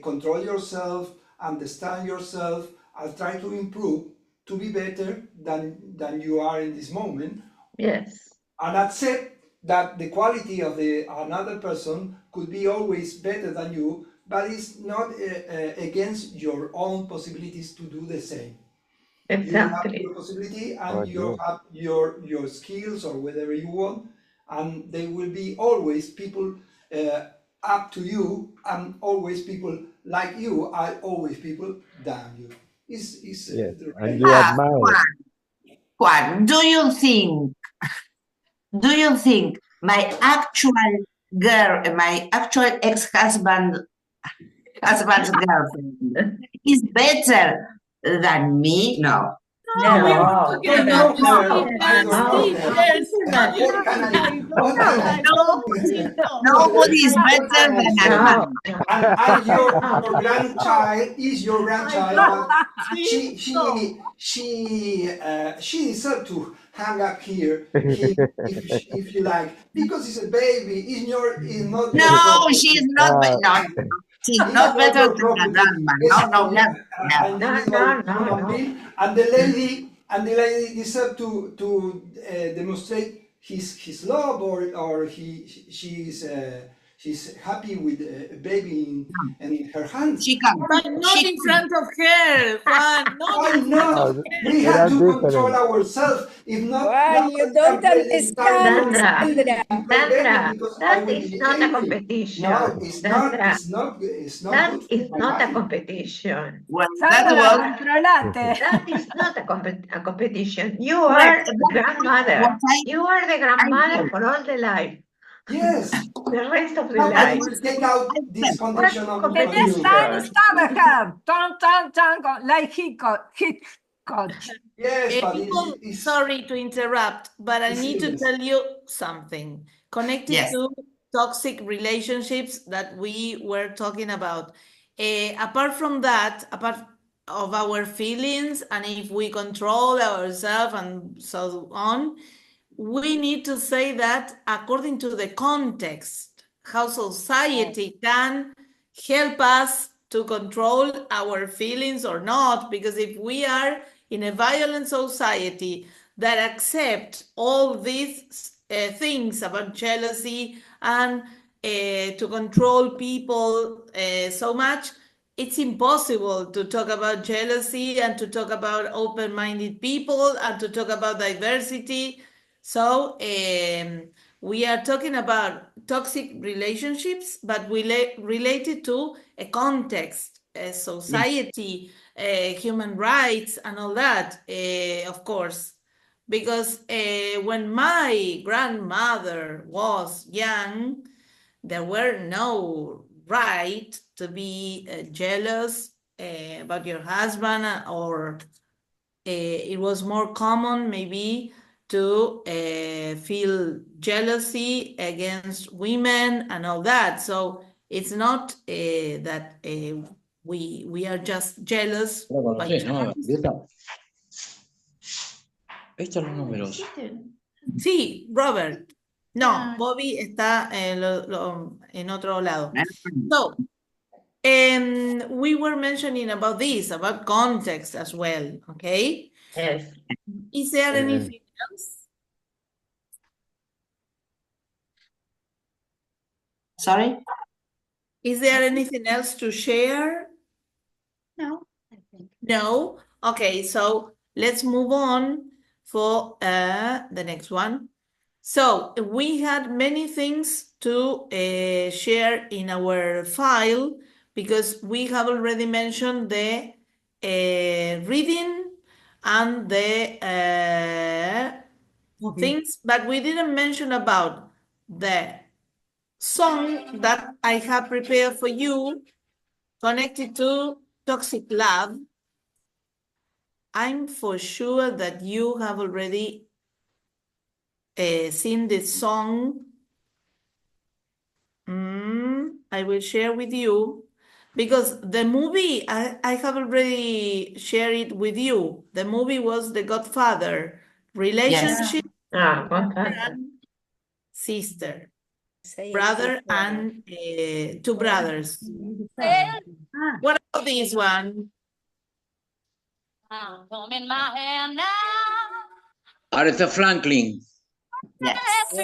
control yourself, understand yourself, and try to improve to be better than you are in this moment, Yes. and accept that the quality of the another person could be always better than you, but it's not against your own possibilities to do the same. You have Exactly. your possibility and Oh, you yes. have your skills or whatever you want, and they will be always people up to you, and always people like you are always people than you. Is Yes. the And reality. you admire. Juan, do you think my actual husband's girlfriend is better than me? No. No, we were talking I know about her. I don't know her. sisters. What can I do? Nobody is better than a grandma. And your grandchild is your grandchild, but she deserves to hang up here if you like, because it's a baby. It's not. No, she's not. No, she's not better than a grandma. No, never. And the lady deserves to demonstrate his love, or she's happy with a baby in her hands. She can, but not in front of her, Juan. Why not? We have to control ourselves. If not, Juan, you don't understand, Sandra. Sandra, that is not a competition. No, it's not. It's not. That is not a competition. Well, Sandra, controlate. That is not a competition. You are the grandmother. You are the grandmother for all the life. Yes. The rest of the I life. will take out this condition of The next time stop her. Like he coach. Yes, but sorry to interrupt, but I need to tell you something connected to toxic relationships that we were talking about. Apart from that, apart of our feelings, and if we control ourselves and so on, we need to say that according to the context, how society can help us to control our feelings or not, because if we are in a violent society that accept all these things about jealousy and to control people so much, it's impossible to talk about jealousy and to talk about open-minded people and to talk about diversity. So we are talking about toxic relationships, but related to a context, a society, human rights, and all that, of course. Because when my grandmother was young, there were no right to be jealous about your husband, or it was more common maybe to feel jealousy against women and all that. So it's not that we are just jealous. Estos los números. Sí, Robert. No, Bobby está en otro lado. So, we were mentioning about this, about context as well, okay? Yes. Is there anything else? Sorry? Is there anything else to share? No, I think. No? Okay, so let's move on for the next one. So we had many things to share in our file, because we have already mentioned the reading and the things, but we didn't mention about the song that I have prepared for you connected to toxic love. I'm for sure that you have already seen this song. I will share with you, because the movie, I have already shared it with you. The movie was The Godfather, relationship, brother and sister, brother and two brothers. What about this one? Aretha Franklin. Yes.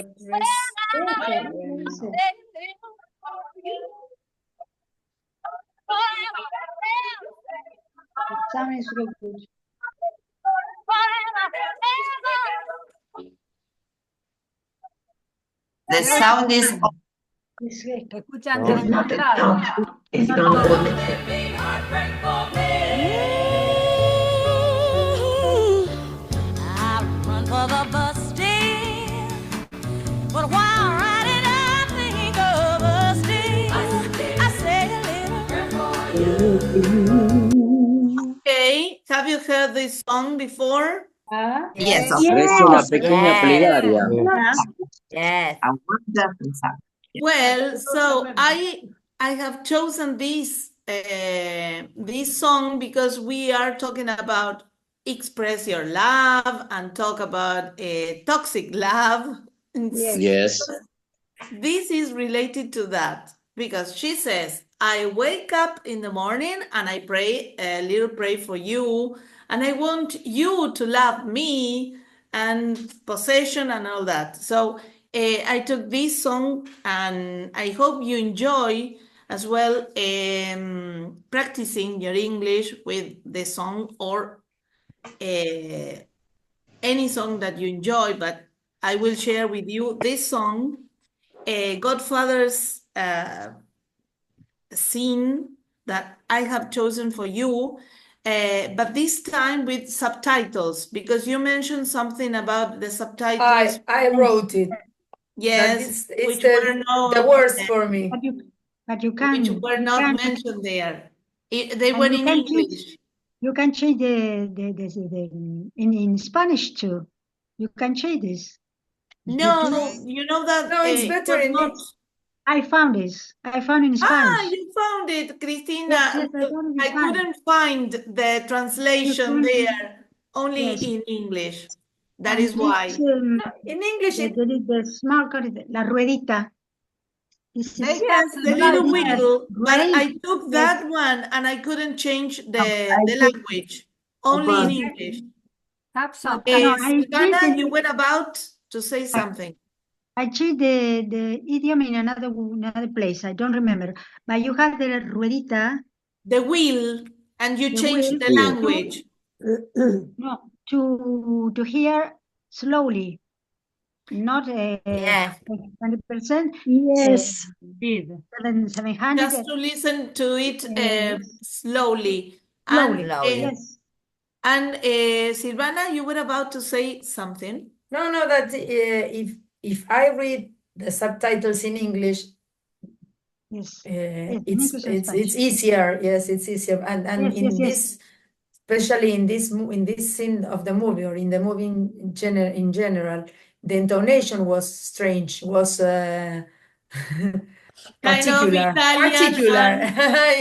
The sound is off. Escuchan It's not it's not good. I run for the bus stand, but while riding I think of us still. I say a little. Okay, Have you heard this song before? Yes, of Es una course. pequeña plegaria. Yes. A wonderful song. Well, so I have chosen this song because we are talking about express your love and talk about toxic love. Yes. This is related to that because she says, I wake up in the morning and I pray a little prayer for you, and I want you to love me and possession and all that. So I took this song and I hope you enjoy as well practicing your English with the song or any song that you enjoy, but I will share with you this song, Godfather's scene that I have chosen for you, but this time with subtitles, because you mentioned something about the subtitles. I wrote it. Yes, It's which were not the worst for me. But you can. Which were not mentioned there. They were in English. English. You can change the in Spanish too. You can change this. No, you know that. No, it's better in English. I found this. I found in Spanish. You found it, Cristina. Yes, I found it in I Spanish. couldn't find the translation there, only Yes. in English. That And is why. In English, the small la ruedita. Yes, the little wheel, but I took that one and I couldn't change the language, only in English. Have some. Silvana, you were about to say something. I changed the idiom in another place. I don't remember. But you have the ruedita. The wheel, and you changed the language. No, to hear slowly, not 20%. Yes. 700. Just to listen to it slowly. Slowly, yes. And Silvana, you were about to say something. No, that if I read the subtitles in English, it's easier. Yes, it's easier. And this, especially in this scene of the movie or in the movie in general, the intonation was strange. Was particular.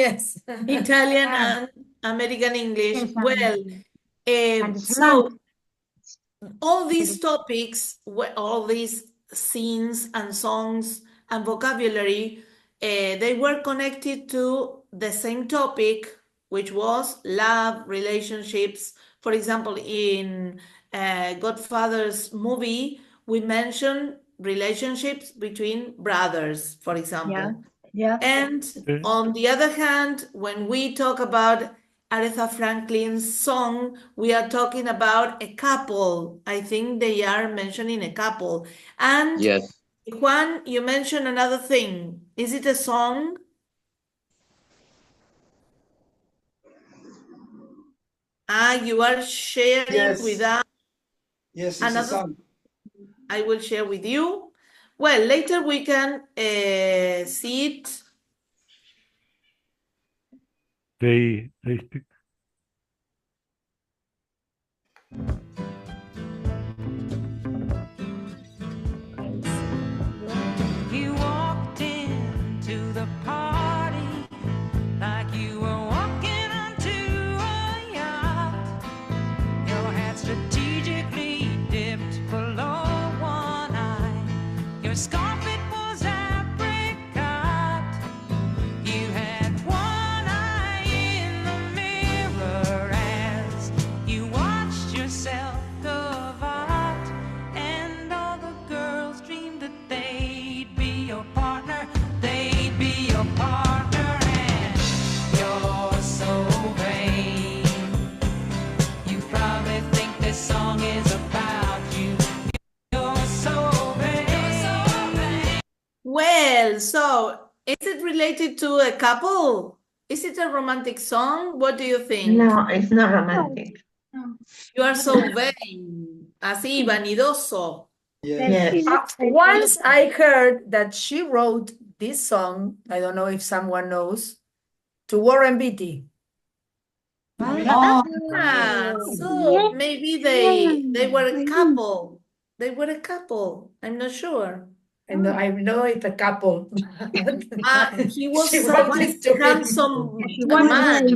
Yes. Italian and American English. Well, so all these topics, all these scenes and songs and vocabulary, they were connected to the same topic, which was love, relationships. For example, in Godfather's movie, we mentioned relationships between brothers, for example. Yeah. And on the other hand, when we talk about Aretha Franklin's song, we are talking about a couple. I think they are mentioning a couple. And yes. Juan, you mentioned another thing. Is it a song? You are sharing with us. Yes, it's a song. I will share with you. Well, later we can see it. They speak. You walked into the party like you were walking onto a yacht. Your hat strategically dipped below one eye. Your scarf, it was apricot. You had one eye in the mirror as you watched yourself carve out. And all the girls dreamed that they'd be your partner. They'd be your partner. And you're so vain. You probably think this song is about you. You're so vain. Well, so is it related to a couple? Is it a romantic song? What do you think? No, it's not romantic. You are so vain. Así, vanidoso. Yes. Once I heard that she wrote this song, I don't know if someone knows, to Warren Beatty. So maybe they were a couple. They were a couple. I'm not sure. I know it's a couple. He was She such wanted a to handsome She wanted man.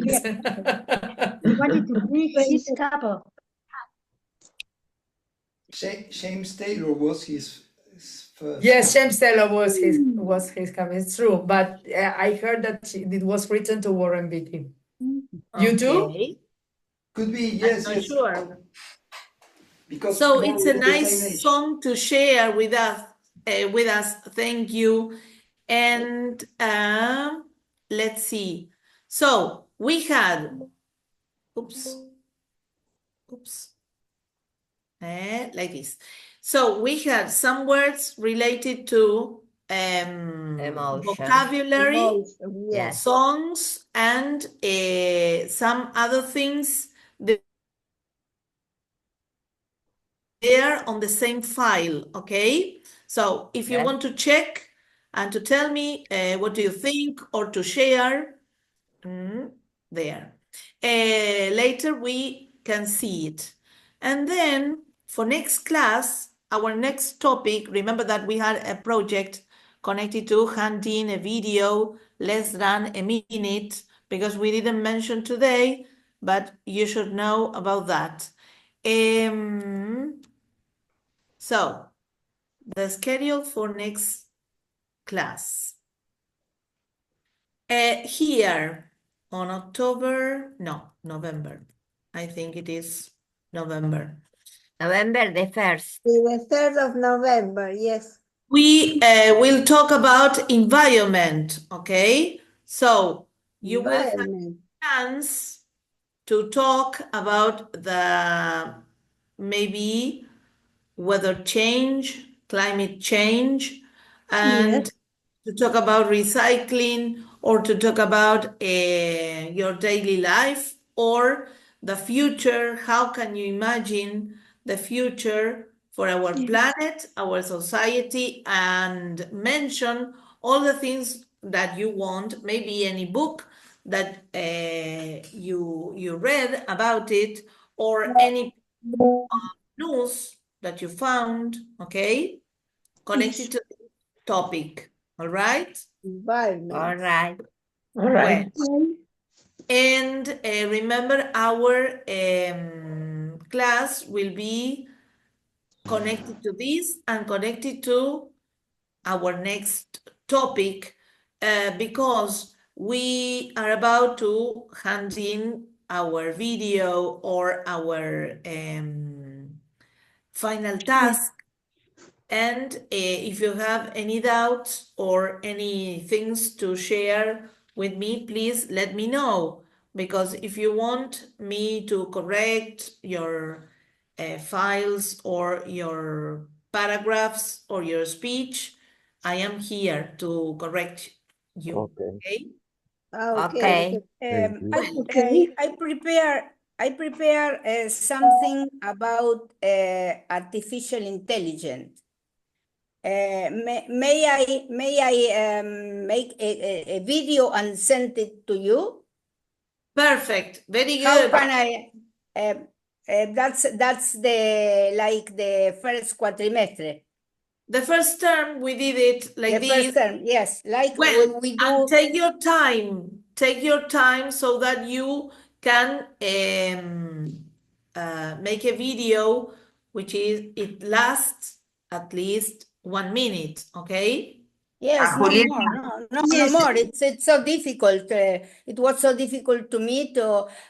He wanted to bring his couple. James Taylor was his first. Yes, James Taylor was his couple. It's true, but I heard that it was written to Warren Beatty. You too? Okay. Could be, yes, I'm not yes. sure. Because So more it's or a less the same nice age. song to share with us. Thank you. And let's see. So we had, like this. So we had some words related to vocabulary, Yes. songs, and some other things there on the same file, okay? So if you want to check and to tell me what do you think or to share, there. Later we can see it. And then for next class, our next topic, remember that we had a project connected to hunting a video less than a minute, because we didn't mention today, but you should know about that. So, the schedule for next class. Here on November. I think it is November. November the 1st. The 3rd of November, yes. We will talk about environment, okay? So, you will have a chance to talk about the maybe weather change, climate change, and to talk about recycling, or to talk about your daily life or the future. How can you imagine the future for our planet, our society, and mention all the things that you want, maybe any book that you read about it, or any news that you found, okay, connected to the topic, all right? All right. All right. Well, and remember, our class will be connected to this and connected to our next topic, because we are about to hand in our video or our final task. And if you have any doubts or any things to share with me, please let me know. Because if you want me to correct your files or your paragraphs or your speech, I am here to correct you. Okay. Okay? I prepare something about artificial intelligence. May I make a video and send it to you? Perfect. Very good. How can I? That's the first quadrimestre. The first term we did it like this. The first term, yes, like well, we do. And take your time. Take your time so that you can make a video which it lasts at least 1 minute, okay? Yes, no more, no more. It's so difficult. It was so difficult to me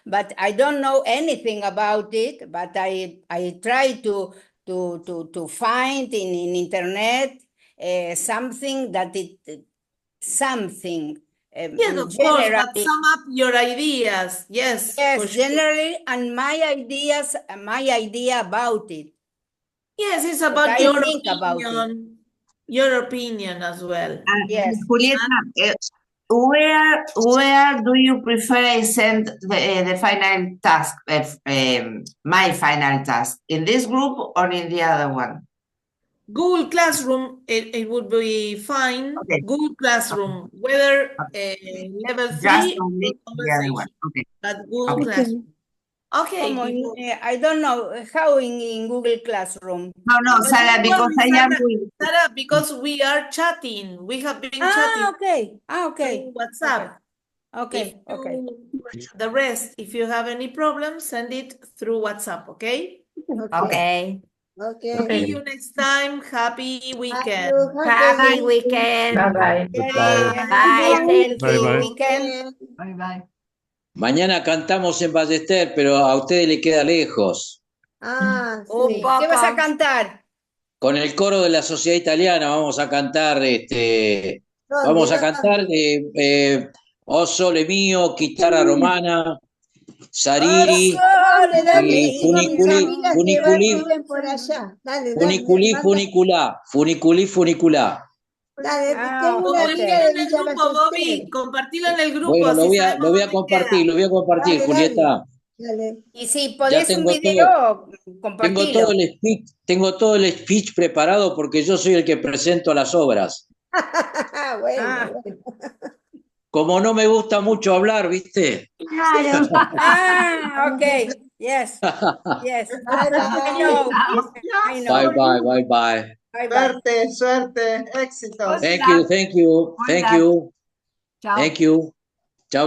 but I don't know anything about it. But I try to find in internet something that something. Yes, of course, but sum up your ideas. Yes, yes, for sure. generally, and my idea about it. Yes, it's about your opinion. Your opinion as well. Yes. Julieta, where do you prefer I send the final task, my final task? In this group or in the other one? Google Classroom, it would be fine. Okay. Google Classroom, whether level Just 3 or only the other one. conversation, Okay. but Google Okay. Classroom. Okay. Como people- I don't know how in Google Classroom. No, But Sara, don't because worry, I am Sara, with. Sara, because we are chatting. We have been chatting Okay. Okay. through WhatsApp. Okay. If Okay. you, the rest, if you have any problems, send it through WhatsApp, okay? Okay. Okay. See you next time. Happy weekend. Happy weekend. Bye-bye. Bye. Bye. Thank Bye, you. bye. Weekend. Bye bye. Mañana cantamos en Ballester, pero a ustedes le queda lejos. Ah, Un sí. ¿Qué vas a poco. cantar? Con el coro de la Sociedad Italiana vamos a cantar, vamos a cantar O Sole Mio, Chitarra Romana, Sariri, Dale, dale, y que tengo a mis amigas que Funiculi, viven por allá. Dale, dale, Funiculi, manda. Funiculá, Funiculi, Funiculá. Dale, Ah, tengo una okay. amiga Compartilo de en el Villa grupo, Bobby. Ballester. Compartilo en el grupo, Bueno, lo así voy a sabemos dónde compartir, queda. Julieta. Dale. Y si Ya podés un tengo video, tengo compartilo. todo el speech preparado porque yo soy el que presento las obras. Bueno. Como no me gusta mucho hablar, ¿viste? Claro. Okay. Yes. Yes. Bye, I know. I know. Bye, bye, bye, bye. Bye, bye. Suerte, suerte, éxitos. Thank you, thank you, Good thank luck. you, Chao. thank you.